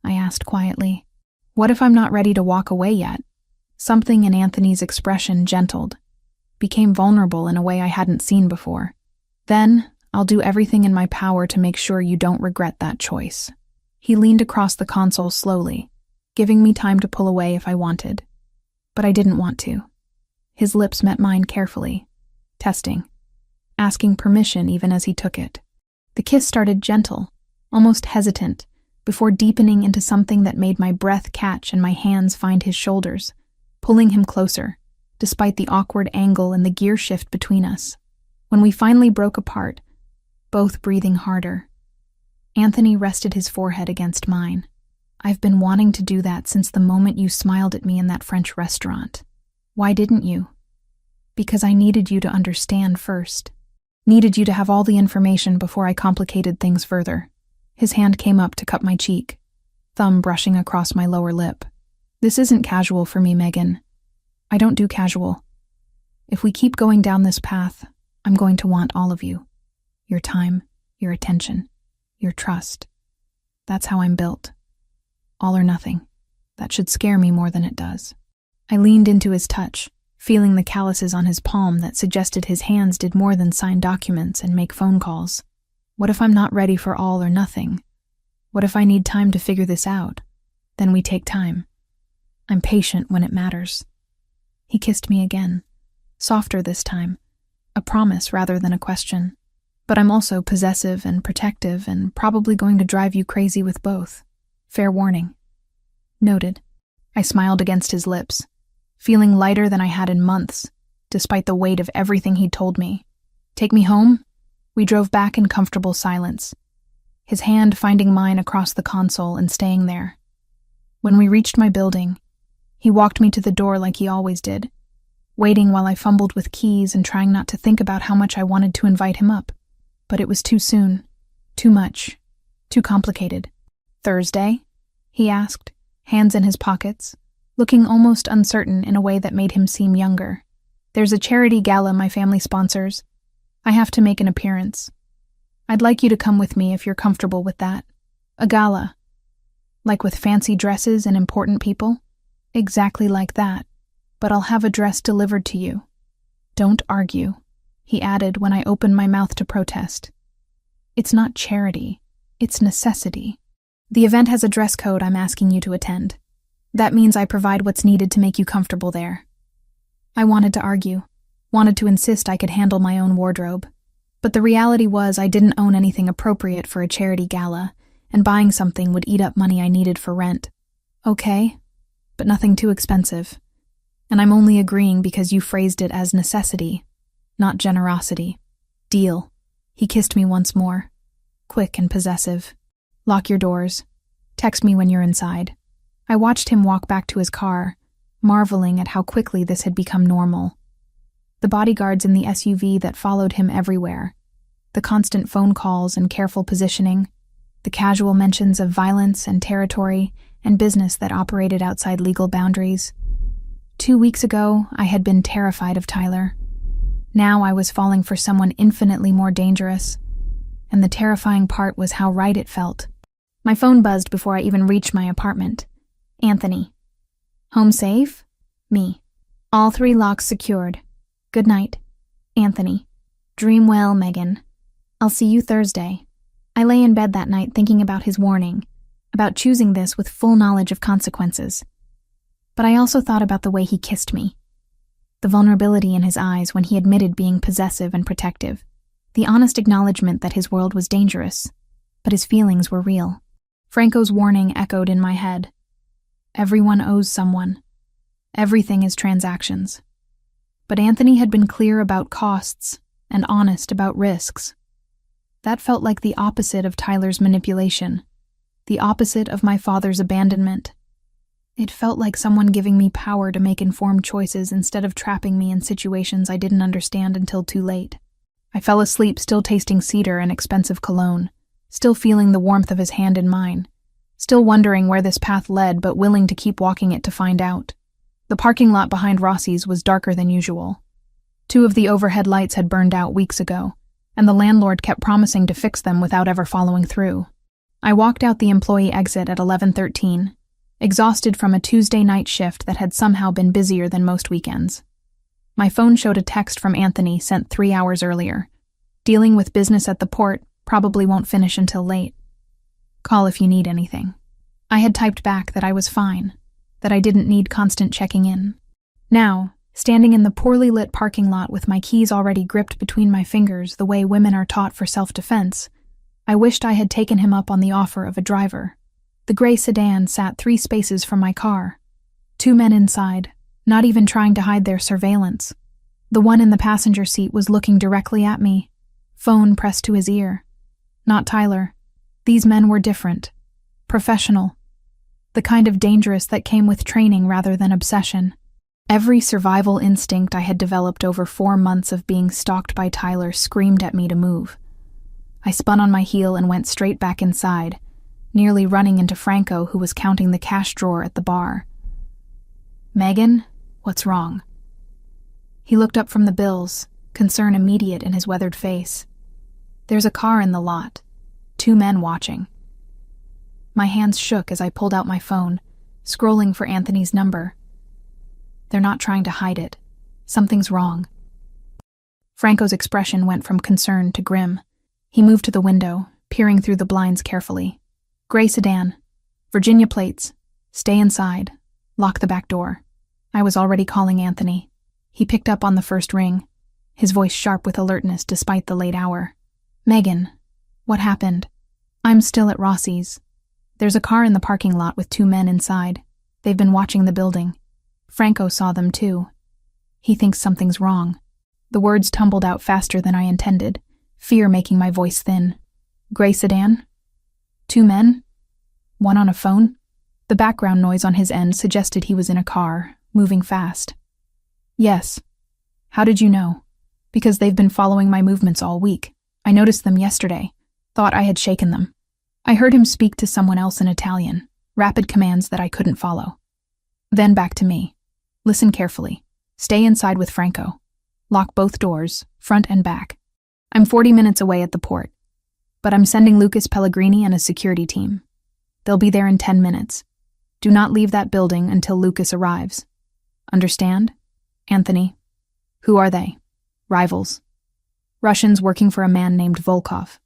I asked quietly. What if I'm not ready to walk away yet? Something in Anthony's expression gentled, became vulnerable in a way I hadn't seen before. Then, I'll do everything in my power to make sure you don't regret that choice. He leaned across the console slowly, giving me time to pull away if I wanted. But I didn't want to. His lips met mine carefully, testing, asking permission even as he took it. The kiss started gentle, almost hesitant, before deepening into something that made my breath catch and my hands find his shoulders, pulling him closer, despite the awkward angle and the gear shift between us. When we finally broke apart, both breathing harder, Anthony rested his forehead against mine. I've been wanting to do that since the moment you smiled at me in that French restaurant. Why didn't you? Because I needed you to understand first. Needed you to have all the information before I complicated things further. His hand came up to cup my cheek, thumb brushing across my lower lip. This isn't casual for me, Megan. I don't do casual. If we keep going down this path, I'm going to want all of you. Your time, your attention, your trust. That's how I'm built. All or nothing. That should scare me more than it does. I leaned into his touch, feeling the calluses on his palm that suggested his hands did more than sign documents and make phone calls. What if I'm not ready for all or nothing? What if I need time to figure this out? Then we take time. I'm patient when it matters. He kissed me again, softer this time, a promise rather than a question. But I'm also possessive and protective and probably going to drive you crazy with both. Fair warning. Noted. I smiled against his lips, feeling lighter than I had in months, despite the weight of everything he'd told me. Take me home? We drove back in comfortable silence, his hand finding mine across the console and staying there. When we reached my building, he walked me to the door like he always did, waiting while I fumbled with keys and trying not to think about how much I wanted to invite him up. But it was too soon, too much, too complicated. Thursday? He asked, hands in his pockets, looking almost uncertain in a way that made him seem younger. There's a charity gala my family sponsors. I have to make an appearance. I'd like you to come with me if you're comfortable with that. A gala. Like with fancy dresses and important people? Exactly like that. But I'll have a dress delivered to you. Don't argue, he added when I opened my mouth to protest. It's not charity. It's necessity. The event has a dress code I'm asking you to attend. That means I provide what's needed to make you comfortable there. I wanted to argue, wanted to insist I could handle my own wardrobe. But the reality was I didn't own anything appropriate for a charity gala, and buying something would eat up money I needed for rent. Okay, but nothing too expensive. And I'm only agreeing because you phrased it as necessity, not generosity. Deal. He kissed me once more, quick and possessive. Lock your doors. Text me when you're inside. I watched him walk back to his car, marveling at how quickly this had become normal. The bodyguards in the SUV that followed him everywhere, the constant phone calls and careful positioning, the casual mentions of violence and territory and business that operated outside legal boundaries. 2 weeks ago, I had been terrified of Tyler. Now I was falling for someone infinitely more dangerous, and the terrifying part was how right it felt. My phone buzzed before I even reached my apartment. Anthony. Home safe? Me. All 3 locks secured. Good night. Anthony. Dream well, Megan. I'll see you Thursday. I lay in bed that night thinking about his warning, about choosing this with full knowledge of consequences. But I also thought about the way he kissed me. The vulnerability in his eyes when he admitted being possessive and protective. The honest acknowledgement that his world was dangerous, but his feelings were real. Franco's warning echoed in my head. Everyone owes someone. Everything is transactions. But Anthony had been clear about costs and honest about risks. That felt like the opposite of Tyler's manipulation, the opposite of my father's abandonment. It felt like someone giving me power to make informed choices instead of trapping me in situations I didn't understand until too late. I fell asleep still tasting cedar and expensive cologne, still feeling the warmth of his hand in mine, still wondering where this path led but willing to keep walking it to find out. The parking lot behind Rossi's was darker than usual. 2 of the overhead lights had burned out weeks ago, and the landlord kept promising to fix them without ever following through. I walked out the employee exit at 11:13, exhausted from a Tuesday night shift that had somehow been busier than most weekends. My phone showed a text from Anthony sent 3 hours earlier. Dealing with business at the port, probably won't finish until late. Call if you need anything. I had typed back that I was fine, that I didn't need constant checking in. Now, standing in the poorly lit parking lot with my keys already gripped between my fingers the way women are taught for self-defense, I wished I had taken him up on the offer of a driver. The gray sedan sat 3 spaces from my car. 2 men inside, not even trying to hide their surveillance. The one in the passenger seat was looking directly at me, phone pressed to his ear. Not Tyler. These men were different. Professional. The kind of dangerous that came with training rather than obsession. Every survival instinct I had developed over 4 months of being stalked by Tyler screamed at me to move. I spun on my heel and went straight back inside, nearly running into Franco, who was counting the cash drawer at the bar. "Megan, what's wrong?" He looked up from the bills, concern immediate in his weathered face. "There's a car in the lot. 2 men watching." My hands shook as I pulled out my phone, scrolling for Anthony's number. "They're not trying to hide it. Something's wrong." Franco's expression went from concern to grim. He moved to the window, peering through the blinds carefully. "Gray sedan. Virginia plates. Stay inside. Lock the back door." I was already calling Anthony. He picked up on the first ring, his voice sharp with alertness despite the late hour. "Megan, what happened?" "I'm still at Rossi's. There's a car in the parking lot with 2 men inside. They've been watching the building. Franco saw them too. He thinks something's wrong." The words tumbled out faster than I intended, fear making my voice thin. "Gray sedan? 2 men? One on a phone?" The background noise on his end suggested he was in a car, moving fast. "Yes. How did you know?" "Because they've been following my movements all week. I noticed them yesterday. Thought I had shaken them." I heard him speak to someone else in Italian, rapid commands that I couldn't follow. Then back to me. "Listen carefully. Stay inside with Franco. Lock both doors, front and back. I'm 40 minutes away at the port, but I'm sending Lucas Pellegrini and a security team. They'll be there in 10 minutes. Do not leave that building until Lucas arrives. Understand? Anthony." "Who are they?" "Rivals. Russians working for a man named Volkov.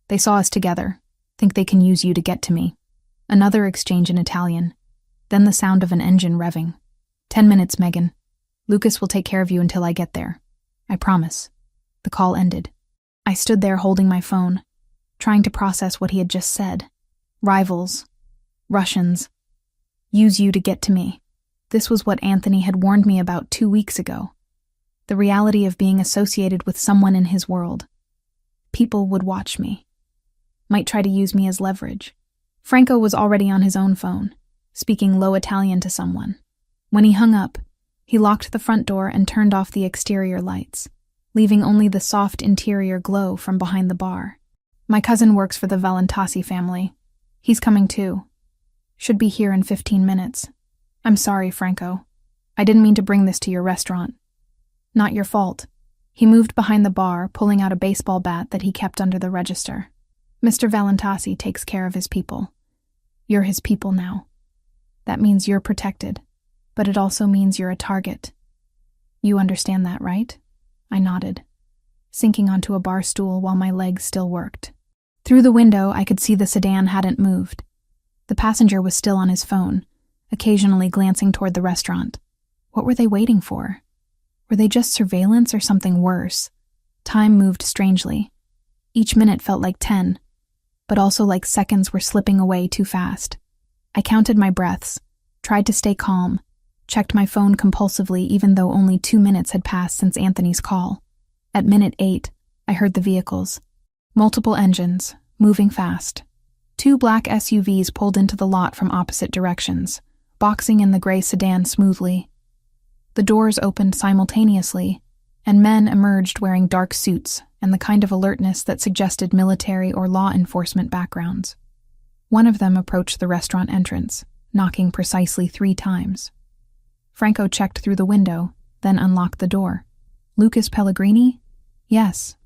They saw us together. Think they can use you to get to me." Another exchange in Italian, then the sound of an engine revving. 10 minutes, Megan. Lucas will take care of you until I get there. I promise." The call ended. I stood there holding my phone, trying to process what he had just said. Rivals. Russians. Use you to get to me. This was what Anthony had warned me about 2 weeks ago. The reality of being associated with someone in his world. People would watch me. Might try to use me as leverage. Franco was already on his own phone, speaking low Italian to someone. When he hung up, he locked the front door and turned off the exterior lights, leaving only the soft interior glow from behind the bar. "My cousin works for the Valentasi family. He's coming too. Should be here in 15 minutes. I'm sorry, Franco. I didn't mean to bring this to your restaurant." "Not your fault." He moved behind the bar, pulling out a baseball bat that he kept under the register. "Mr. Valentasi takes care of his people. You're his people now. That means you're protected, but it also means you're a target. You understand that, right?" I nodded, sinking onto a bar stool while my legs still worked. Through the window, I could see the sedan hadn't moved. The passenger was still on his phone, occasionally glancing toward the restaurant. What were they waiting for? Were they just surveillance or something worse? Time moved strangely. Each minute felt like 10, but also like seconds were slipping away too fast. I counted my breaths, tried to stay calm, checked my phone compulsively even though only 2 minutes had passed since Anthony's call. At minute 8, I heard the vehicles. Multiple engines, moving fast. 2 black SUVs pulled into the lot from opposite directions, boxing in the gray sedan smoothly. The doors opened simultaneously, and men emerged wearing dark suits and the kind of alertness that suggested military or law enforcement backgrounds. One of them approached the restaurant entrance, knocking precisely 3 times. Franco checked through the window, then unlocked the door. "Lucas Pellegrini?" "Yes."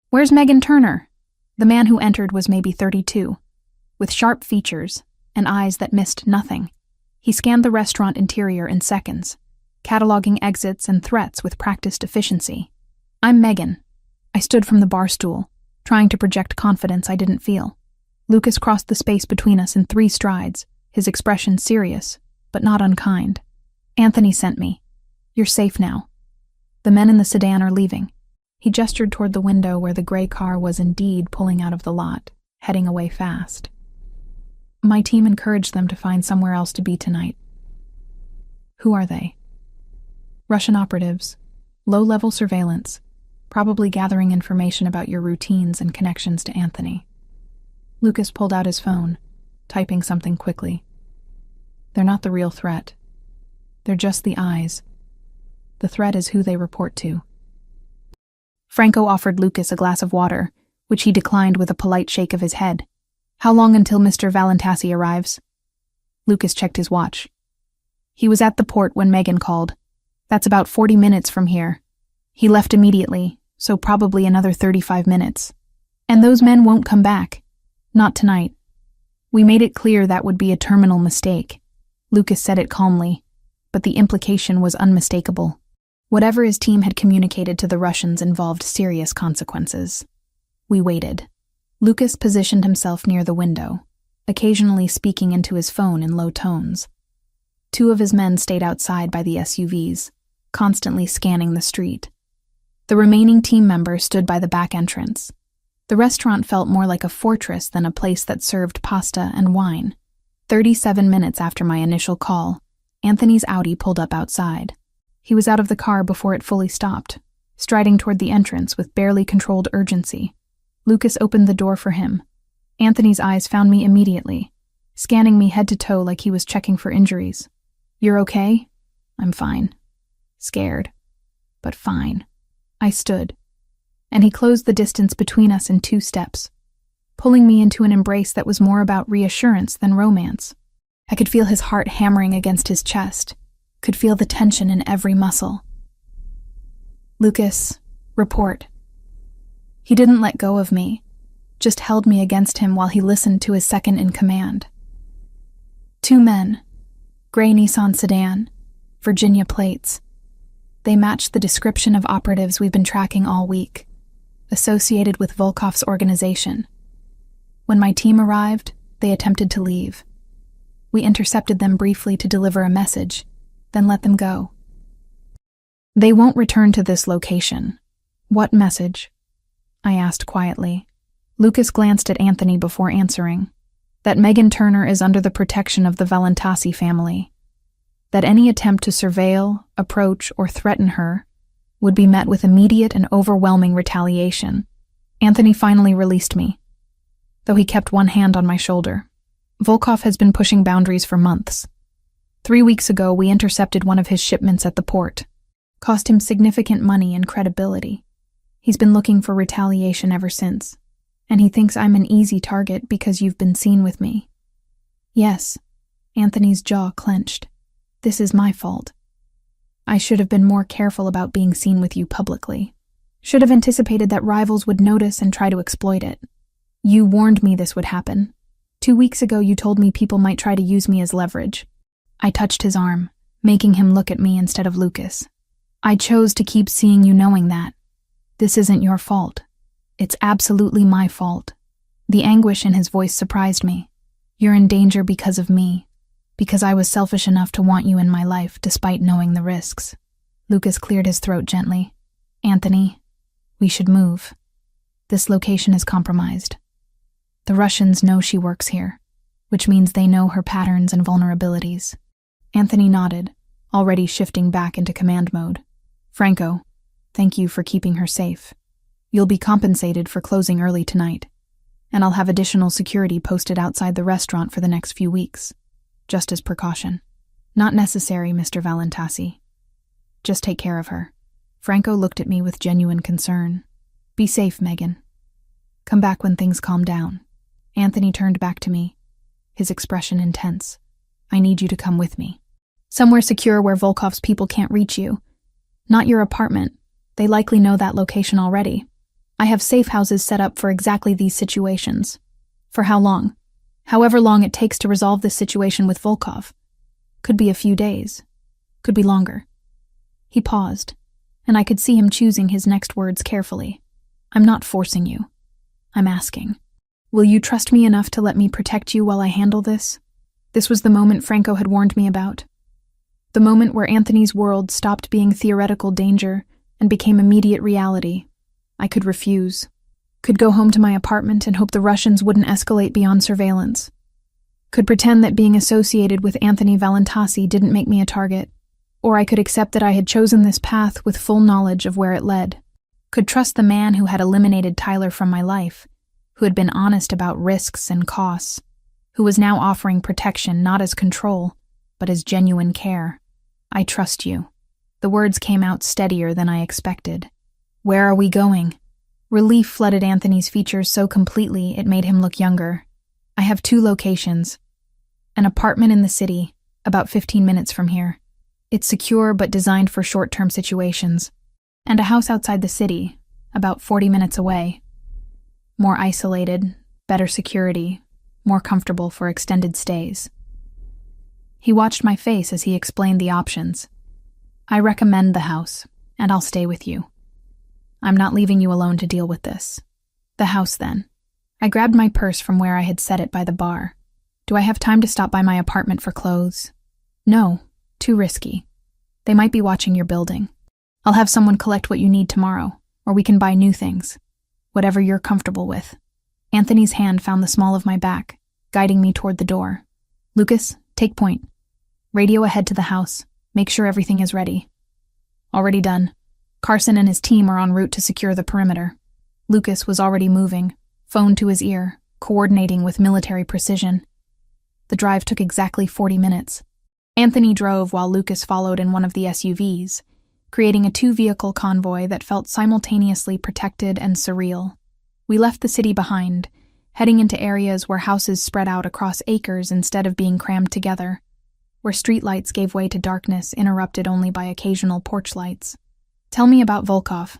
"Where's Megan Turner?" The man who entered was maybe 32, with sharp features and eyes that missed nothing. He scanned the restaurant interior in seconds, cataloging exits and threats with practiced efficiency. "I'm Megan." I stood from the bar stool, trying to project confidence I didn't feel. Lucas crossed the space between us in 3 strides, his expression serious, but not unkind. "Anthony sent me. You're safe now. The men in the sedan are leaving." He gestured toward the window where the gray car was indeed pulling out of the lot, heading away fast. "My team encouraged them to find somewhere else to be tonight." "Who are they?" "Russian operatives. Low-level surveillance. Probably gathering information about your routines and connections to Anthony." Lucas pulled out his phone, typing something quickly. "They're not the real threat. They're just the eyes. The threat is who they report to. Franco offered Lucas a glass of water, which he declined with a polite shake of his head. How long until Mr. Valentasi arrives? Lucas checked his watch. He was at the port when Megan called. That's about 40 minutes from here. He left immediately, so probably another 35 minutes. And those men won't come back. Not tonight. We made it clear that would be a terminal mistake. Lucas said it calmly, but the implication was unmistakable. Whatever his team had communicated to the Russians involved serious consequences. We waited. Lucas positioned himself near the window, occasionally speaking into his phone in low tones. 2 of his men stayed outside by the SUVs, constantly scanning the street. The remaining team members stood by the back entrance. The restaurant felt more like a fortress than a place that served pasta and wine. 37 minutes after my initial call, Anthony's Audi pulled up outside. He was out of the car before it fully stopped, striding toward the entrance with barely controlled urgency. Lucas opened the door for him. Anthony's eyes found me immediately, scanning me head to toe like he was checking for injuries. "You're okay?" "I'm fine." Scared, but fine. I stood, and he closed the distance between us in 2 steps, pulling me into an embrace that was more about reassurance than romance. I could feel his heart hammering against his chest, could feel the tension in every muscle. "Lucas, report." He didn't let go of me, just held me against him while he listened to his second in command. 2 men, gray Nissan sedan, Virginia plates. They matched the description of operatives we've been tracking all week, associated with Volkov's organization. When my team arrived, they attempted to leave. We intercepted them briefly to deliver a message, then let them go. "They won't return to this location." "What message?" I asked quietly. Lucas glanced at Anthony before answering. "That Megan Turner is under the protection of the Valentasi family. That any attempt to surveil, approach, or threaten her would be met with immediate and overwhelming retaliation." Anthony finally released me, though he kept one hand on my shoulder. "Volkov has been pushing boundaries for months. 3 weeks ago, we intercepted one of his shipments at the port. Cost him significant money and credibility. He's been looking for retaliation ever since, and he thinks I'm an easy target because you've been seen with me." "Yes." Anthony's jaw clenched. "This is my fault. I should have been more careful about being seen with you publicly. Should have anticipated that rivals would notice and try to exploit it. You warned me this would happen. 2 weeks ago, you told me people might try to use me as leverage." I touched his arm, making him look at me instead of Lucas. "I chose to keep seeing you knowing that. This isn't your fault. It's absolutely my fault." The anguish in his voice surprised me. "You're in danger because of me, because I was selfish enough to want you in my life despite knowing the risks." Lucas cleared his throat gently. "Anthony, we should move. This location is compromised. The Russians know she works here, which means they know her patterns and vulnerabilities." Anthony nodded, already shifting back into command mode. "Franco, thank you for keeping her safe. You'll be compensated for closing early tonight, and I'll have additional security posted outside the restaurant for the next few weeks, just as precaution." "Not necessary, Mr. Valentasi. Just take care of her." Franco looked at me with genuine concern. "Be safe, Megan. Come back when things calm down." Anthony turned back to me, his expression intense. "I need you to come with me. Somewhere secure where Volkov's people can't reach you. Not your apartment. They likely know that location already. I have safe houses set up for exactly these situations. For how long? However long it takes to resolve this situation with Volkov. Could be a few days. Could be longer." He paused, and I could see him choosing his next words carefully. "I'm not forcing you. I'm asking. Will you trust me enough to let me protect you while I handle this?" This was the moment Franco had warned me about. The moment where Anthony's world stopped being theoretical danger and became immediate reality. I could refuse. Could go home to my apartment and hope the Russians wouldn't escalate beyond surveillance. Could pretend that being associated with Anthony Valentasi didn't make me a target. Or I could accept that I had chosen this path with full knowledge of where it led. Could trust the man who had eliminated Tyler from my life, who had been honest about risks and costs, who was now offering protection not as control, but as genuine care. "I trust you." The words came out steadier than I expected. Where are we going? Relief flooded Anthony's features so completely it made him look younger. I have 2 locations. An apartment in the city, about 15 minutes from here. It's secure but designed for short-term situations. And a house outside the city, about 40 minutes away. More isolated, better security, more comfortable for extended stays. He watched my face as he explained the options. I recommend the house, and I'll stay with you. I'm not leaving you alone to deal with this. The house, then. I grabbed my purse from where I had set it by the bar. Do I have time to stop by my apartment for clothes? No, too risky. They might be watching your building. I'll have someone collect what you need tomorrow, or we can buy new things. Whatever you're comfortable with. Anthony's hand found the small of my back, guiding me toward the door. Lucas, take point. Radio ahead to the house. Make sure everything is ready. Already done. Carson and his team are en route to secure the perimeter. Lucas was already moving, phone to his ear, coordinating with military precision. The drive took exactly 40 minutes. Anthony drove while Lucas followed in one of the SUVs, creating a 2-vehicle convoy that felt simultaneously protected and surreal. We left the city behind, heading into areas where houses spread out across acres instead of being crammed together, where streetlights gave way to darkness interrupted only by occasional porch lights. Tell me about Volkov.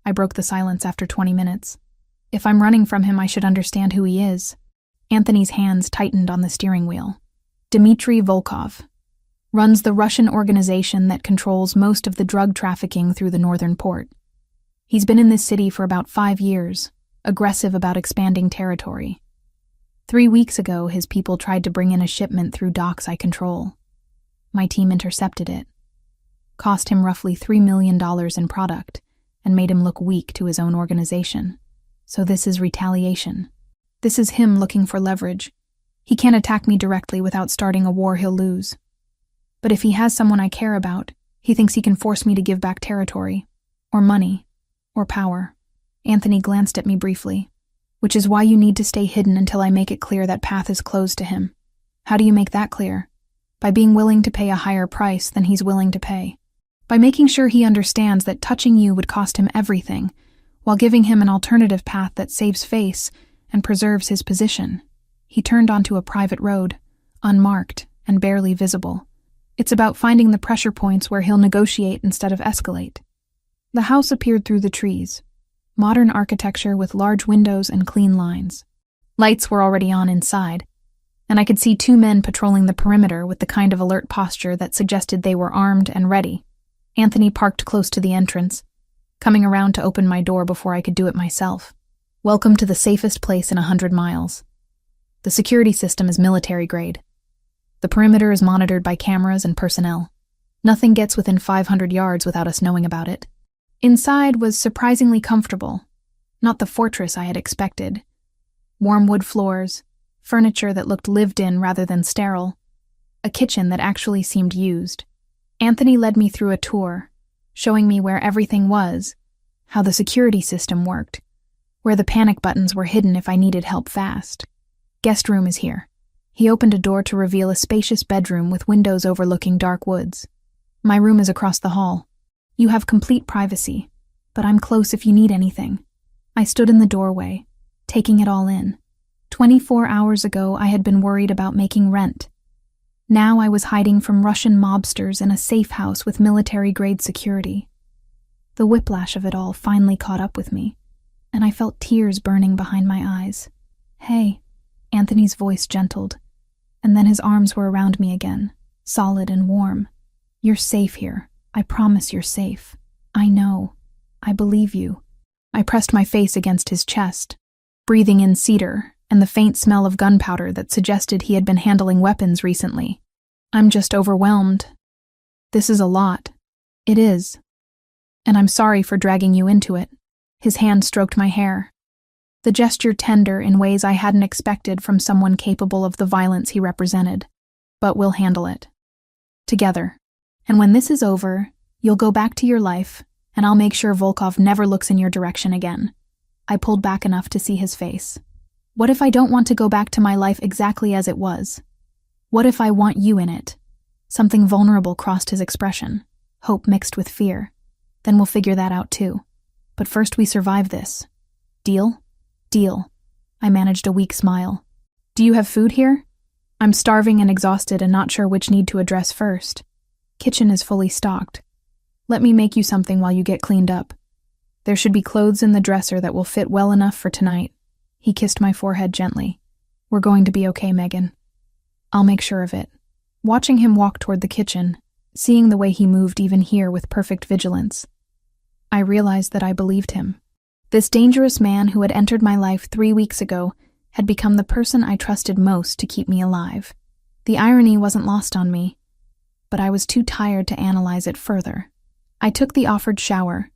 I broke the silence after 20 minutes. If I'm running from him, I should understand who he is. Anthony's hands tightened on the steering wheel. Dmitry Volkov. Runs the Russian organization that controls most of the drug trafficking through the northern port. He's been in this city for about 5 years, aggressive about expanding territory. 3 weeks ago, his people tried to bring in a shipment through docks I control. My team intercepted it. Cost him roughly $3 million in product, and made him look weak to his own organization. So this is retaliation. This is him looking for leverage. He can't attack me directly without starting a war he'll lose. But if he has someone I care about, he thinks he can force me to give back territory, or money, or power. Anthony glanced at me briefly. Which is why you need to stay hidden until I make it clear that path is closed to him. How do you make that clear? By being willing to pay a higher price than he's willing to pay. By making sure he understands that touching you would cost him everything, while giving him an alternative path that saves face and preserves his position. He turned onto a private road, unmarked and barely visible. It's about finding the pressure points where he'll negotiate instead of escalate. The house appeared through the trees. Modern architecture with large windows and clean lines. Lights were already on inside, and I could see 2 men patrolling the perimeter with the kind of alert posture that suggested they were armed and ready. Anthony parked close to the entrance, coming around to open my door before I could do it myself. Welcome to the safest place in 100 miles. The security system is military grade. The perimeter is monitored by cameras and personnel. Nothing gets within 500 yards without us knowing about it. Inside was surprisingly comfortable, not the fortress I had expected. Warm wood floors, furniture that looked lived in rather than sterile, a kitchen that actually seemed used. Anthony led me through a tour, showing me where everything was, how the security system worked, where the panic buttons were hidden if I needed help fast. Guest room is here. He opened a door to reveal a spacious bedroom with windows overlooking dark woods. My room is across the hall. You have complete privacy, but I'm close if you need anything. I stood in the doorway, taking it all in. 24 hours ago, I had been worried about making rent. Now I was hiding from Russian mobsters in a safe house with military-grade security. The whiplash of it all finally caught up with me, and I felt tears burning behind my eyes. Hey, Anthony's voice gentled, and then his arms were around me again, solid and warm. You're safe here. I promise you're safe. I know. I believe you. I pressed my face against his chest, breathing in cedar and the faint smell of gunpowder that suggested he had been handling weapons recently. I'm just overwhelmed. This is a lot. It is. And I'm sorry for dragging you into it. His hand stroked my hair. The gesture tender in ways I hadn't expected from someone capable of the violence he represented. But we'll handle it. Together. And when this is over, you'll go back to your life, and I'll make sure Volkov never looks in your direction again. I pulled back enough to see his face. What if I don't want to go back to my life exactly as it was? What if I want you in it? Something vulnerable crossed his expression. hope mixed with fear. Then we'll figure that out too. But first we survive this. Deal? Deal. I managed a weak smile. Do you have food here? I'm starving and exhausted and not sure which need to address first. Kitchen is fully stocked. Let me make you something while you get cleaned up. There should be clothes in the dresser that will fit well enough for tonight. He kissed my forehead gently. We're going to be okay, Megan. I'll make sure of it. Watching him walk toward the kitchen, seeing the way he moved even here with perfect vigilance, I realized that I believed him. This dangerous man who had entered my life 3 weeks ago had become the person I trusted most to keep me alive. The irony wasn't lost on me, but I was too tired to analyze it further. I took the offered shower,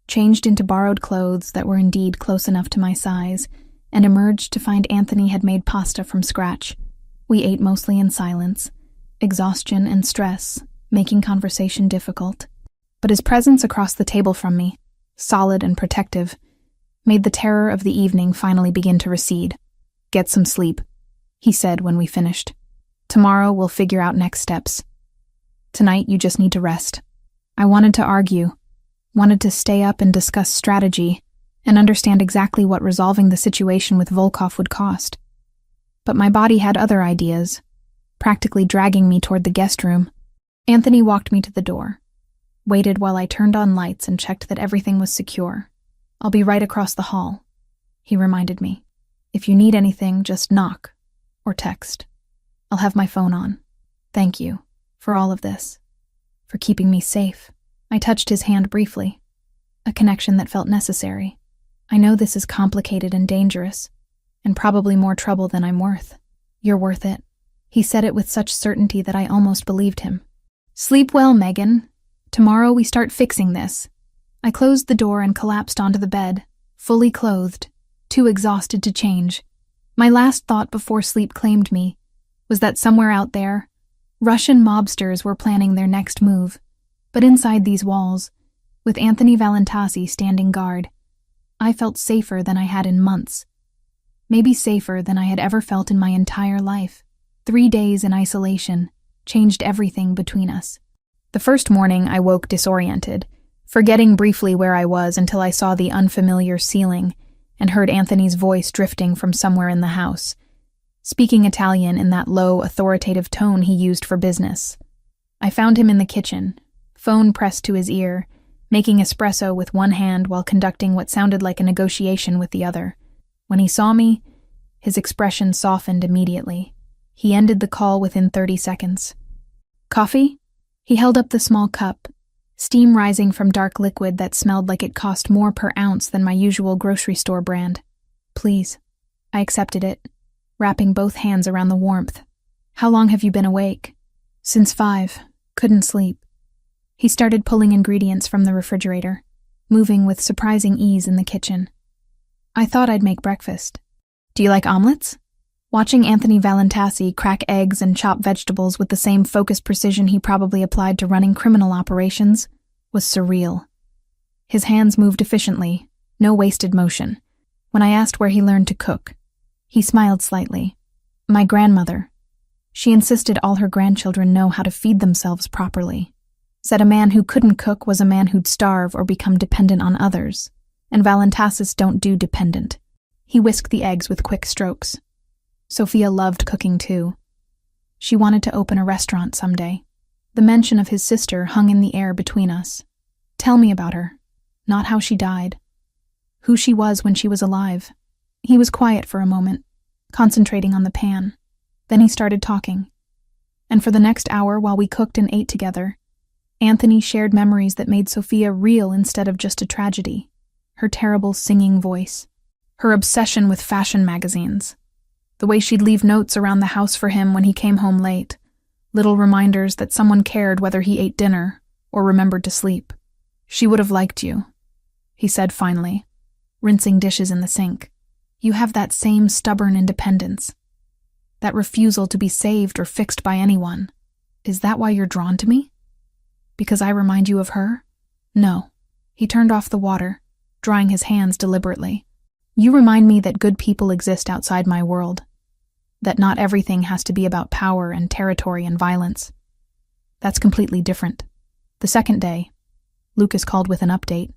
changed into borrowed clothes that were indeed close enough to my size, and emerged to find Anthony had made pasta from scratch. We ate mostly in silence, exhaustion and stress making conversation difficult. But his presence across the table from me, solid and protective, made the terror of the evening finally begin to recede. Get some sleep, he said when we finished. Tomorrow we'll figure out next steps. Tonight you just need to rest. I wanted to argue, wanted to stay up and discuss strategy, and understand exactly what resolving the situation with Volkov would cost. But my body had other ideas, practically dragging me toward the guest room. Anthony walked me to the door, waited while I turned on lights and checked that everything was secure. I'll be right across the hall, he reminded me. If you need anything, just knock or text. I'll have my phone on. Thank you for all of this, for keeping me safe. I touched his hand briefly, a connection that felt necessary. I know this is complicated and dangerous, and probably more trouble than I'm worth. You're worth it. He said it with such certainty that I almost believed him. Sleep well, Megan. Tomorrow we start fixing this. I closed the door and collapsed onto the bed, fully clothed, too exhausted to change. My last thought before sleep claimed me was that somewhere out there, Russian mobsters were planning their next move. But inside these walls, with Anthony Valentasi standing guard, I felt safer than I had in months. Maybe safer than I had ever felt in my entire life. 3 days in isolation changed everything between us. The first morning I woke disoriented, forgetting briefly where I was until I saw the unfamiliar ceiling and heard Anthony's voice drifting from somewhere in the house, speaking Italian in that low, authoritative tone he used for business. I found him in the kitchen, phone pressed to his ear, making espresso with one hand while conducting what sounded like a negotiation with the other. When he saw me, his expression softened immediately. He ended the call within 30 seconds. Coffee? He held up the small cup, steam rising from dark liquid that smelled like it cost more per ounce than my usual grocery store brand. Please. I accepted it, wrapping both hands around the warmth. How long have you been awake? Since 5. Couldn't sleep. He started pulling ingredients from the refrigerator, moving with surprising ease in the kitchen. I thought I'd make breakfast. Do you like omelets? Watching Anthony Valentasi crack eggs and chop vegetables with the same focused precision he probably applied to running criminal operations was surreal. His hands moved efficiently, no wasted motion. When I asked where he learned to cook, he smiled slightly. My grandmother. She insisted all her grandchildren know how to feed themselves properly. Said a man who couldn't cook was a man who'd starve or become dependent on others, and Valentasis don't do dependent. He whisked the eggs with quick strokes. Sophia loved cooking too. She wanted to open a restaurant someday. The mention of his sister hung in the air between us. Tell me about her, not how she died. Who she was when she was alive. He was quiet for a moment, concentrating on the pan. Then he started talking. And for the next hour while we cooked and ate together, Anthony shared memories that made Sophia real instead of just a tragedy. Her terrible singing voice. Her obsession with fashion magazines. The way she'd leave notes around the house for him when he came home late. Little reminders that someone cared whether he ate dinner or remembered to sleep. She would have liked you, he said finally, rinsing dishes in the sink. You have that same stubborn independence. That refusal to be saved or fixed by anyone. Is that why you're drawn to me? Because I remind you of her? No. He turned off the water, drying his hands deliberately. You remind me that good people exist outside my world. That not everything has to be about power and territory and violence. That's completely different. The second day, Lucas called with an update.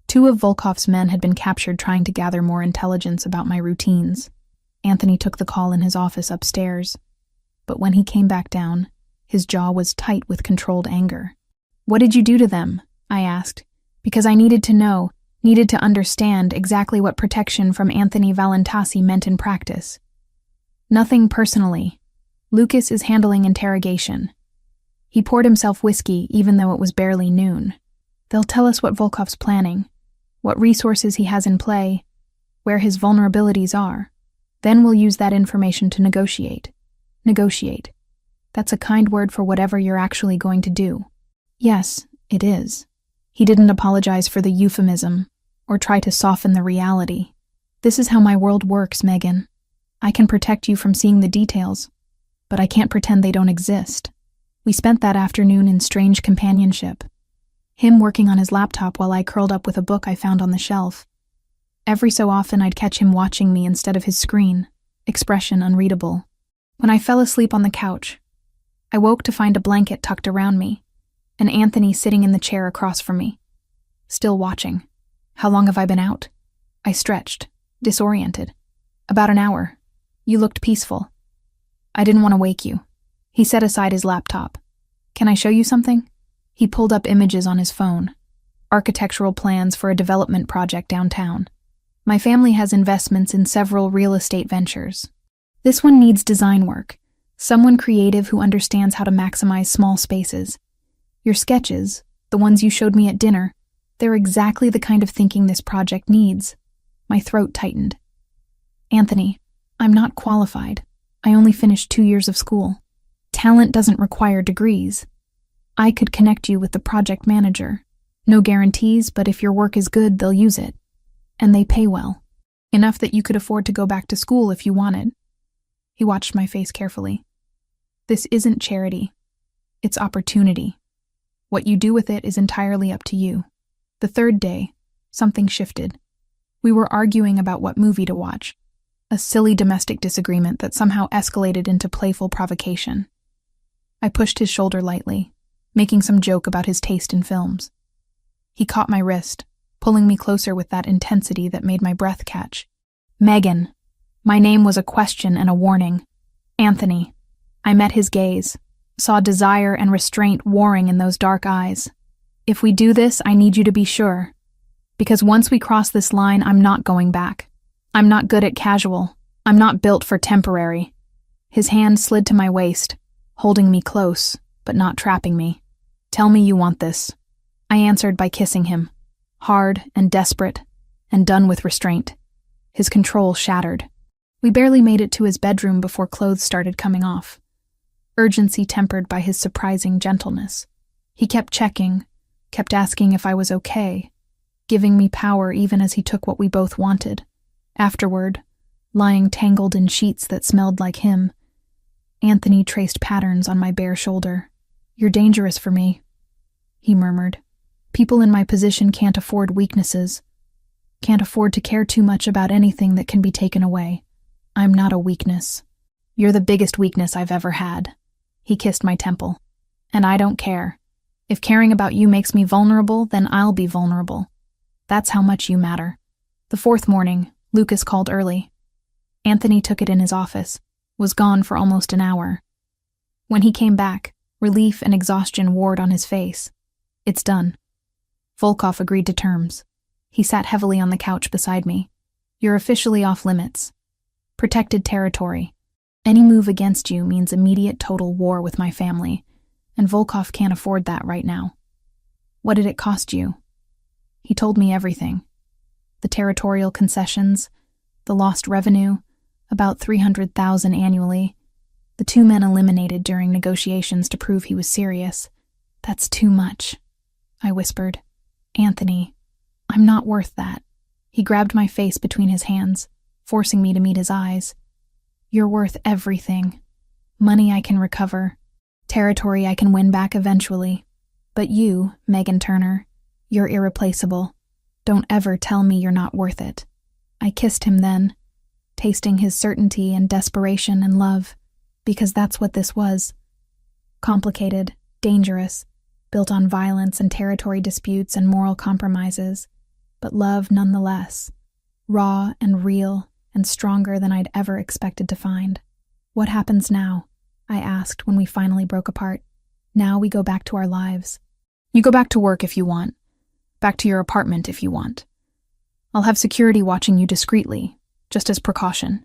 2 of Volkov's men had been captured trying to gather more intelligence about my routines. Anthony took the call in his office upstairs, but when he came back down, his jaw was tight with controlled anger. "What did you do to them?" I asked, because I needed to know, needed to understand exactly what protection from Anthony Valentasi meant in practice. "Nothing personally. Lucas is handling interrogation." He poured himself whiskey even though it was barely noon. "They'll tell us what Volkov's planning, what resources he has in play, where his vulnerabilities are. Then we'll use that information to negotiate." Negotiate. That's a kind word for whatever you're actually going to do. Yes, it is. He didn't apologize for the euphemism or try to soften the reality. "This is how my world works, Megan. I can protect you from seeing the details, but I can't pretend they don't exist." We spent that afternoon in strange companionship. Him working on his laptop while I curled up with a book I found on the shelf. Every so often I'd catch him watching me instead of his screen, expression unreadable. When I fell asleep on the couch, I woke to find a blanket tucked around me, and Anthony sitting in the chair across from me, still watching. "How long have I been out?" I stretched, disoriented. "About an hour. You looked peaceful." "I didn't want to wake you." He set aside his laptop. "Can I show you something?" He pulled up images on his phone. Architectural plans for a development project downtown. "My family has investments in several real estate ventures. This one needs design work. Someone creative who understands how to maximize small spaces. Your sketches, the ones you showed me at dinner, they're exactly the kind of thinking this project needs." My throat tightened. "Anthony, I'm not qualified. I only finished 2 years of school. Talent doesn't require degrees. I could connect you with the project manager. No guarantees, but if your work is good, they'll use it. And they pay well. Enough that you could afford to go back to school if you wanted." He watched my face carefully. "This isn't charity. It's opportunity. What you do with it is entirely up to you." The third day, something shifted. We were arguing about what movie to watch. A silly domestic disagreement that somehow escalated into playful provocation. I pushed his shoulder lightly, making some joke about his taste in films. He caught my wrist, pulling me closer with that intensity that made my breath catch. "Megan." My name was a question and a warning. "Anthony." I met his gaze, saw desire and restraint warring in those dark eyes. "If we do this, I need you to be sure. Because once we cross this line, I'm not going back. I'm not good at casual. I'm not built for temporary." His hand slid to my waist, holding me close, but not trapping me. "Tell me you want this." I answered by kissing him, hard and desperate, and done with restraint. His control shattered. We barely made it to his bedroom before clothes started coming off. Urgency tempered by his surprising gentleness. He kept checking, kept asking if I was okay, giving me power even as he took what we both wanted. Afterward, lying tangled in sheets that smelled like him, Anthony traced patterns on my bare shoulder. "You're dangerous for me," he murmured. "People in my position can't afford weaknesses, can't afford to care too much about anything that can be taken away. I'm not a weakness. You're the biggest weakness I've ever had." He kissed my temple. "And I don't care. If caring about you makes me vulnerable, then I'll be vulnerable. That's how much you matter." The fourth morning, Lucas called early. Anthony took it in his office, was gone for almost an hour. When he came back, relief and exhaustion warred on his face. "It's done." Volkov agreed to terms. He sat heavily on the couch beside me. "You're officially off limits. Protected territory. Any move against you means immediate total war with my family, and Volkov can't afford that right now." "What did it cost you?" He told me everything. The territorial concessions, the lost revenue, about $300,000 annually. The 2 men eliminated during negotiations to prove he was serious. "That's too much," I whispered. "Anthony, I'm not worth that." He grabbed my face between his hands, forcing me to meet his eyes. "You're worth everything. Money I can recover, territory I can win back eventually. But you, Megan Turner, you're irreplaceable. Don't ever tell me you're not worth it." I kissed him then, tasting his certainty and desperation and love, because that's what this was. Complicated, dangerous, built on violence and territory disputes and moral compromises, but love nonetheless, raw and real and stronger than I'd ever expected to find. "What happens now?" I asked when we finally broke apart. "Now we go back to our lives." "You go back to work if you want. Back to your apartment if you want. I'll have security watching you discreetly, just as precaution.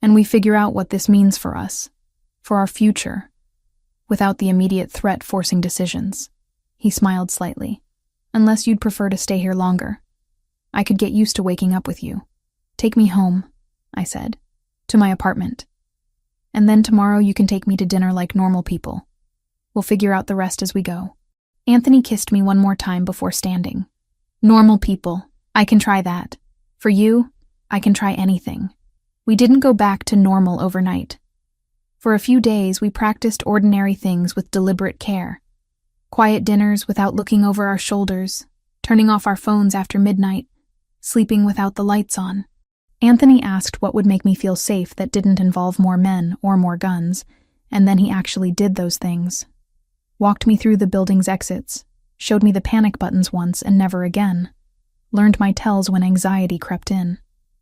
And we figure out what this means for us, for our future, without the immediate threat forcing decisions." He smiled slightly. "Unless you'd prefer to stay here longer. I could get used to waking up with you." "Take me home," I said, "to my apartment. And then tomorrow you can take me to dinner like normal people. We'll figure out the rest as we go." Anthony kissed me one more time before standing. "Normal people. I can try that. For you, I can try anything." We didn't go back to normal overnight. For a few days, we practiced ordinary things with deliberate care. Quiet dinners without looking over our shoulders, turning off our phones after midnight, sleeping without the lights on. Anthony asked what would make me feel safe that didn't involve more men or more guns, and then he actually did those things. Walked me through the building's exits, showed me the panic buttons once and never again, learned my tells when anxiety crept in.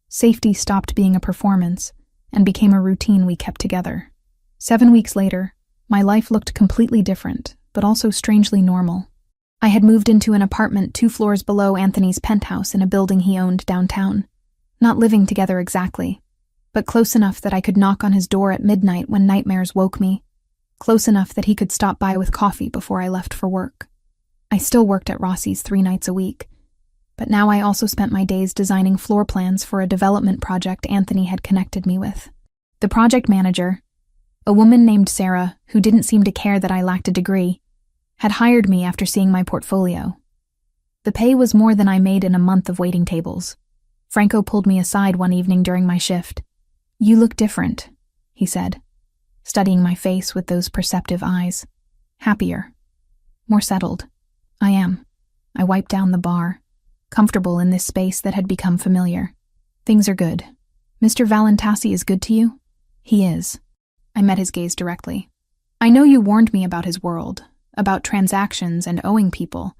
Safety stopped being a performance and became a routine we kept together. 7 weeks later, my life looked completely different, but also strangely normal. I had moved into an apartment 2 floors below Anthony's penthouse in a building he owned downtown. Not living together exactly, but close enough that I could knock on his door at midnight when nightmares woke me, close enough that he could stop by with coffee before I left for work. I still worked at Rossi's 3 nights a week, but now I also spent my days designing floor plans for a development project Anthony had connected me with. The project manager, a woman named Sarah who didn't seem to care that I lacked a degree, had hired me after seeing my portfolio. The pay was more than I made in a month of waiting tables. Franco pulled me aside one evening during my shift. "You look different," he said, studying my face with those perceptive eyes. "Happier. More settled." "I am." I wiped down the bar, comfortable in this space that had become familiar. "Things are good. Mr. Valentassi is good to you?" "He is." I met his gaze directly. "I know you warned me about his world, about transactions and owing people,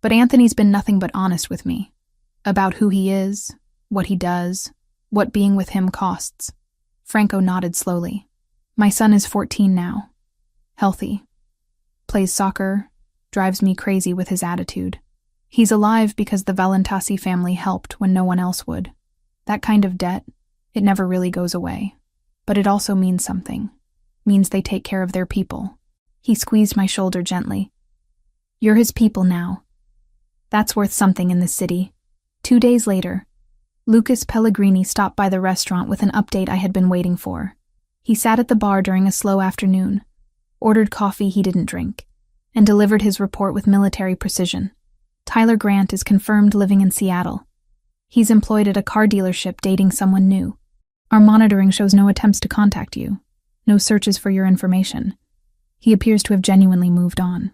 but Anthony's been nothing but honest with me. About who he is, what he does, what being with him costs." Franco nodded slowly. "My son is 14 now. Healthy. Plays soccer, drives me crazy with his attitude. He's alive because the Valentassi family helped when no one else would. That kind of debt, it never really goes away. But it also means something. Means they take care of their people." He squeezed my shoulder gently. "You're his people now. That's worth something in this city." 2 days later, Lucas Pellegrini stopped by the restaurant with an update I had been waiting for. He sat at the bar during a slow afternoon, ordered coffee he didn't drink, and delivered his report with military precision. "Tyler Grant is confirmed living in Seattle. He's employed at a car dealership dating someone new. Our monitoring shows no attempts to contact you, no searches for your information. He appears to have genuinely moved on."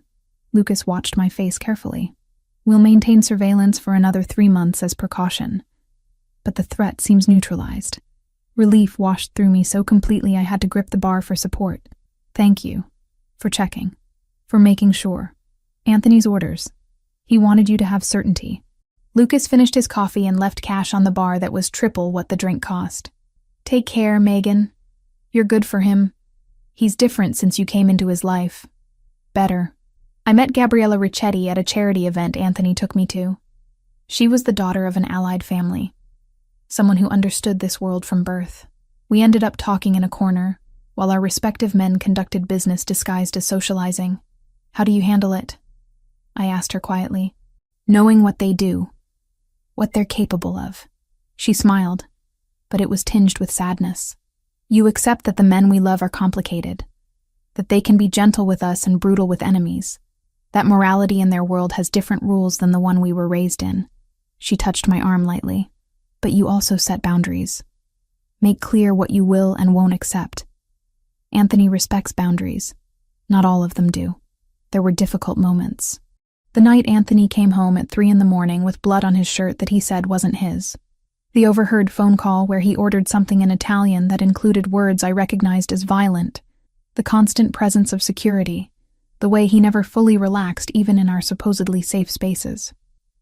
Lucas watched my face carefully. "We'll maintain surveillance for another 3 months as precaution. But the threat seems neutralized." Relief washed through me so completely I had to grip the bar for support. "Thank you. For checking. For making sure. Anthony's orders. He wanted you to have certainty." Lucas finished his coffee and left cash on the bar that was triple what the drink cost. "Take care, Megan. You're good for him. He's different since you came into his life. Better." I met Gabriella Ricchetti at a charity event Anthony took me to. She was the daughter of an allied family, someone who understood this world from birth. We ended up talking in a corner, while our respective men conducted business disguised as socializing. "How do you handle it?" I asked her quietly. "Knowing what they do, what they're capable of." She smiled, but it was tinged with sadness. "You accept that the men we love are complicated, that they can be gentle with us and brutal with enemies, that morality in their world has different rules than the one we were raised in." She touched my arm lightly. "But you also set boundaries. Make clear what you will and won't accept. Anthony respects boundaries. Not all of them do." There were difficult moments. The night Anthony came home at 3 a.m. with blood on his shirt that he said wasn't his. The overheard phone call where he ordered something in Italian that included words I recognized as violent. The constant presence of security, the way he never fully relaxed even in our supposedly safe spaces.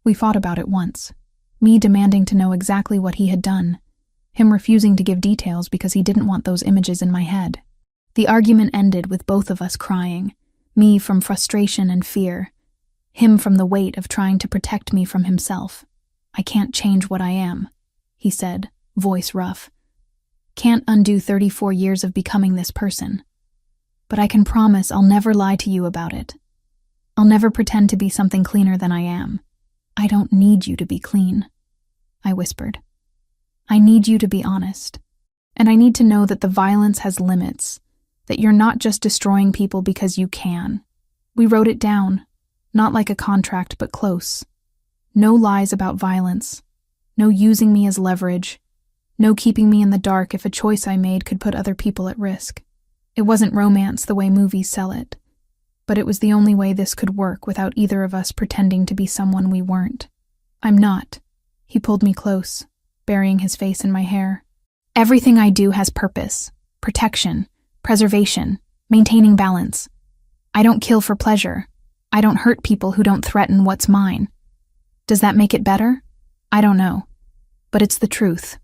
We fought about it once, me demanding to know exactly what he had done, him refusing to give details because he didn't want those images in my head. The argument ended with both of us crying, me from frustration and fear, him from the weight of trying to protect me from himself. "I can't change what I am," he said, voice rough. "Can't undo 34 years of becoming this person. But I can promise I'll never lie to you about it. I'll never pretend to be something cleaner than I am. I don't need you to be clean," I whispered. "I need you to be honest. And I need to know that the violence has limits, that you're not just destroying people because you can." We wrote it down, not like a contract, but close. No lies about violence. No using me as leverage. No keeping me in the dark if a choice I made could put other people at risk. It wasn't romance the way movies sell it, but it was the only way this could work without either of us pretending to be someone we weren't. "I'm not." He pulled me close, burying his face in my hair. "Everything I do has purpose, protection, preservation, maintaining balance. I don't kill for pleasure. I don't hurt people who don't threaten what's mine. Does that make it better? I don't know. But it's the truth."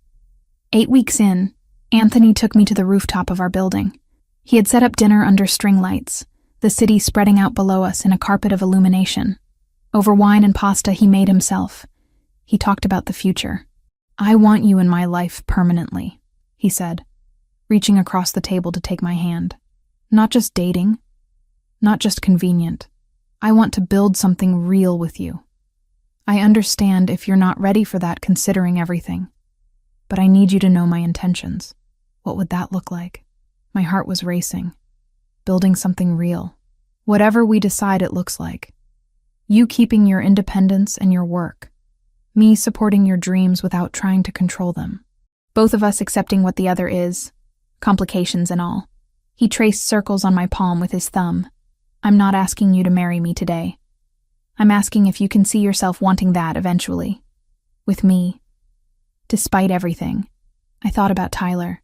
8 weeks in, Anthony took me to the rooftop of our building. He had set up dinner under string lights, the city spreading out below us in a carpet of illumination. Over wine and pasta he made himself. He talked about the future. "I want you in my life permanently," he said, reaching across the table to take my hand. "Not just dating, not just convenient. I want to build something real with you. I understand if you're not ready for that considering everything, but I need you to know my intentions. What would that look like?" My heart was racing. Building something real. Whatever we decide it looks like. You keeping your independence and your work. Me supporting your dreams without trying to control them. Both of us accepting what the other is, complications and all. He traced circles on my palm with his thumb. "I'm not asking you to marry me today. I'm asking if you can see yourself wanting that eventually. With me." Despite everything, I thought about Tyler.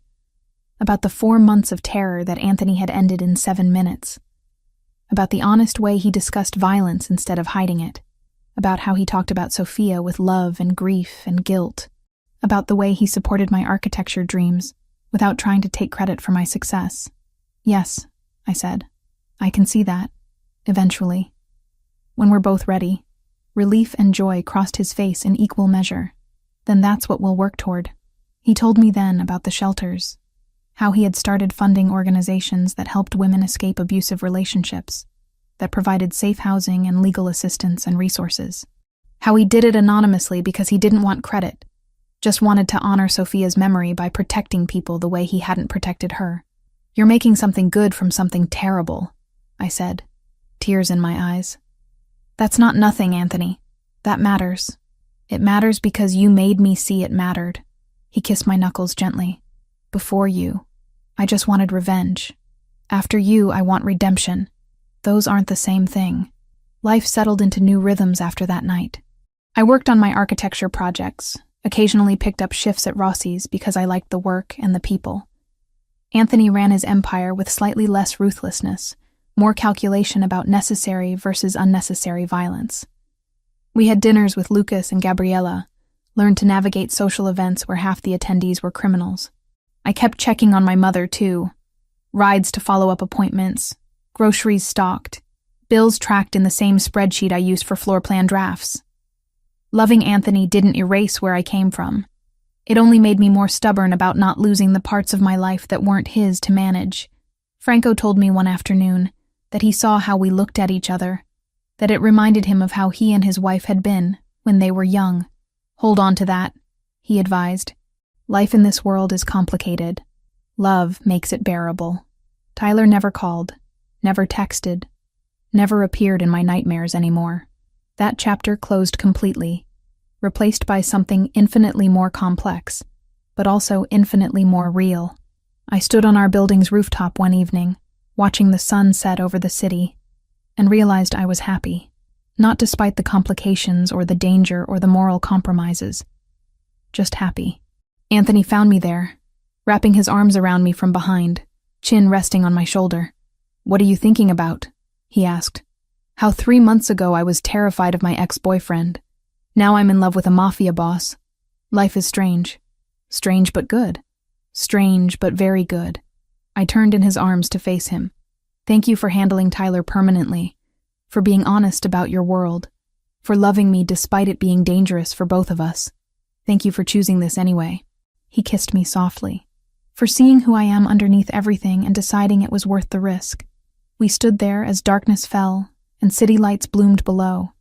About the 4 months of terror that Anthony had ended in 7 minutes. About the honest way he discussed violence instead of hiding it. About how he talked about Sophia with love and grief and guilt. About the way he supported my architecture dreams without trying to take credit for my success. "Yes," I said. "I can see that. Eventually. When we're both ready." Relief and joy crossed his face in equal measure. "Then that's what we'll work toward." He told me then about the shelters. How he had started funding organizations that helped women escape abusive relationships, that provided safe housing and legal assistance and resources. How he did it anonymously because he didn't want credit, just wanted to honor Sophia's memory by protecting people the way he hadn't protected her. "You're making something good from something terrible," I said, tears in my eyes. "That's not nothing, Anthony. That matters. It matters because you made me see it mattered." He kissed my knuckles gently. "Before you, I just wanted revenge. After you, I want redemption. Those aren't the same thing." Life settled into new rhythms after that night. I worked on my architecture projects, occasionally picked up shifts at Rossi's because I liked the work and the people. Anthony ran his empire with slightly less ruthlessness, more calculation about necessary versus unnecessary violence. We had dinners with Lucas and Gabriella, learned to navigate social events where half the attendees were criminals. I kept checking on my mother, too. Rides to follow-up appointments, groceries stocked, bills tracked in the same spreadsheet I used for floor plan drafts. Loving Anthony didn't erase where I came from. It only made me more stubborn about not losing the parts of my life that weren't his to manage. Franco told me one afternoon that he saw how we looked at each other, that it reminded him of how he and his wife had been when they were young. "Hold on to that," he advised. "Life in this world is complicated. Love makes it bearable." Tyler never called, never texted, never appeared in my nightmares anymore. That chapter closed completely, replaced by something infinitely more complex, but also infinitely more real. I stood on our building's rooftop one evening, watching the sun set over the city, and realized I was happy, not despite the complications or the danger or the moral compromises. Just happy. Anthony found me there, wrapping his arms around me from behind, chin resting on my shoulder. "What are you thinking about?" he asked. How 3 months ago I was terrified of my ex-boyfriend. Now I'm in love with a mafia boss. Life is strange. Strange but good. Strange but very good. I turned in his arms to face him. Thank you for handling Tyler permanently, for being honest about your world, for loving me despite it being dangerous for both of us. Thank you for choosing this anyway. He kissed me softly, for seeing who I am underneath everything and deciding it was worth the risk. We stood there as darkness fell and city lights bloomed below.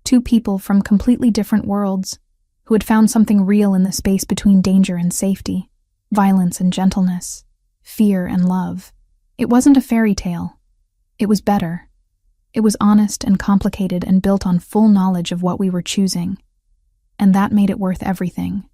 Two people from completely different worlds who had found something real in the space between danger and safety, violence and gentleness, fear and love. It wasn't a fairy tale. It was better. It was honest and complicated and built on full knowledge of what we were choosing. And that made it worth everything.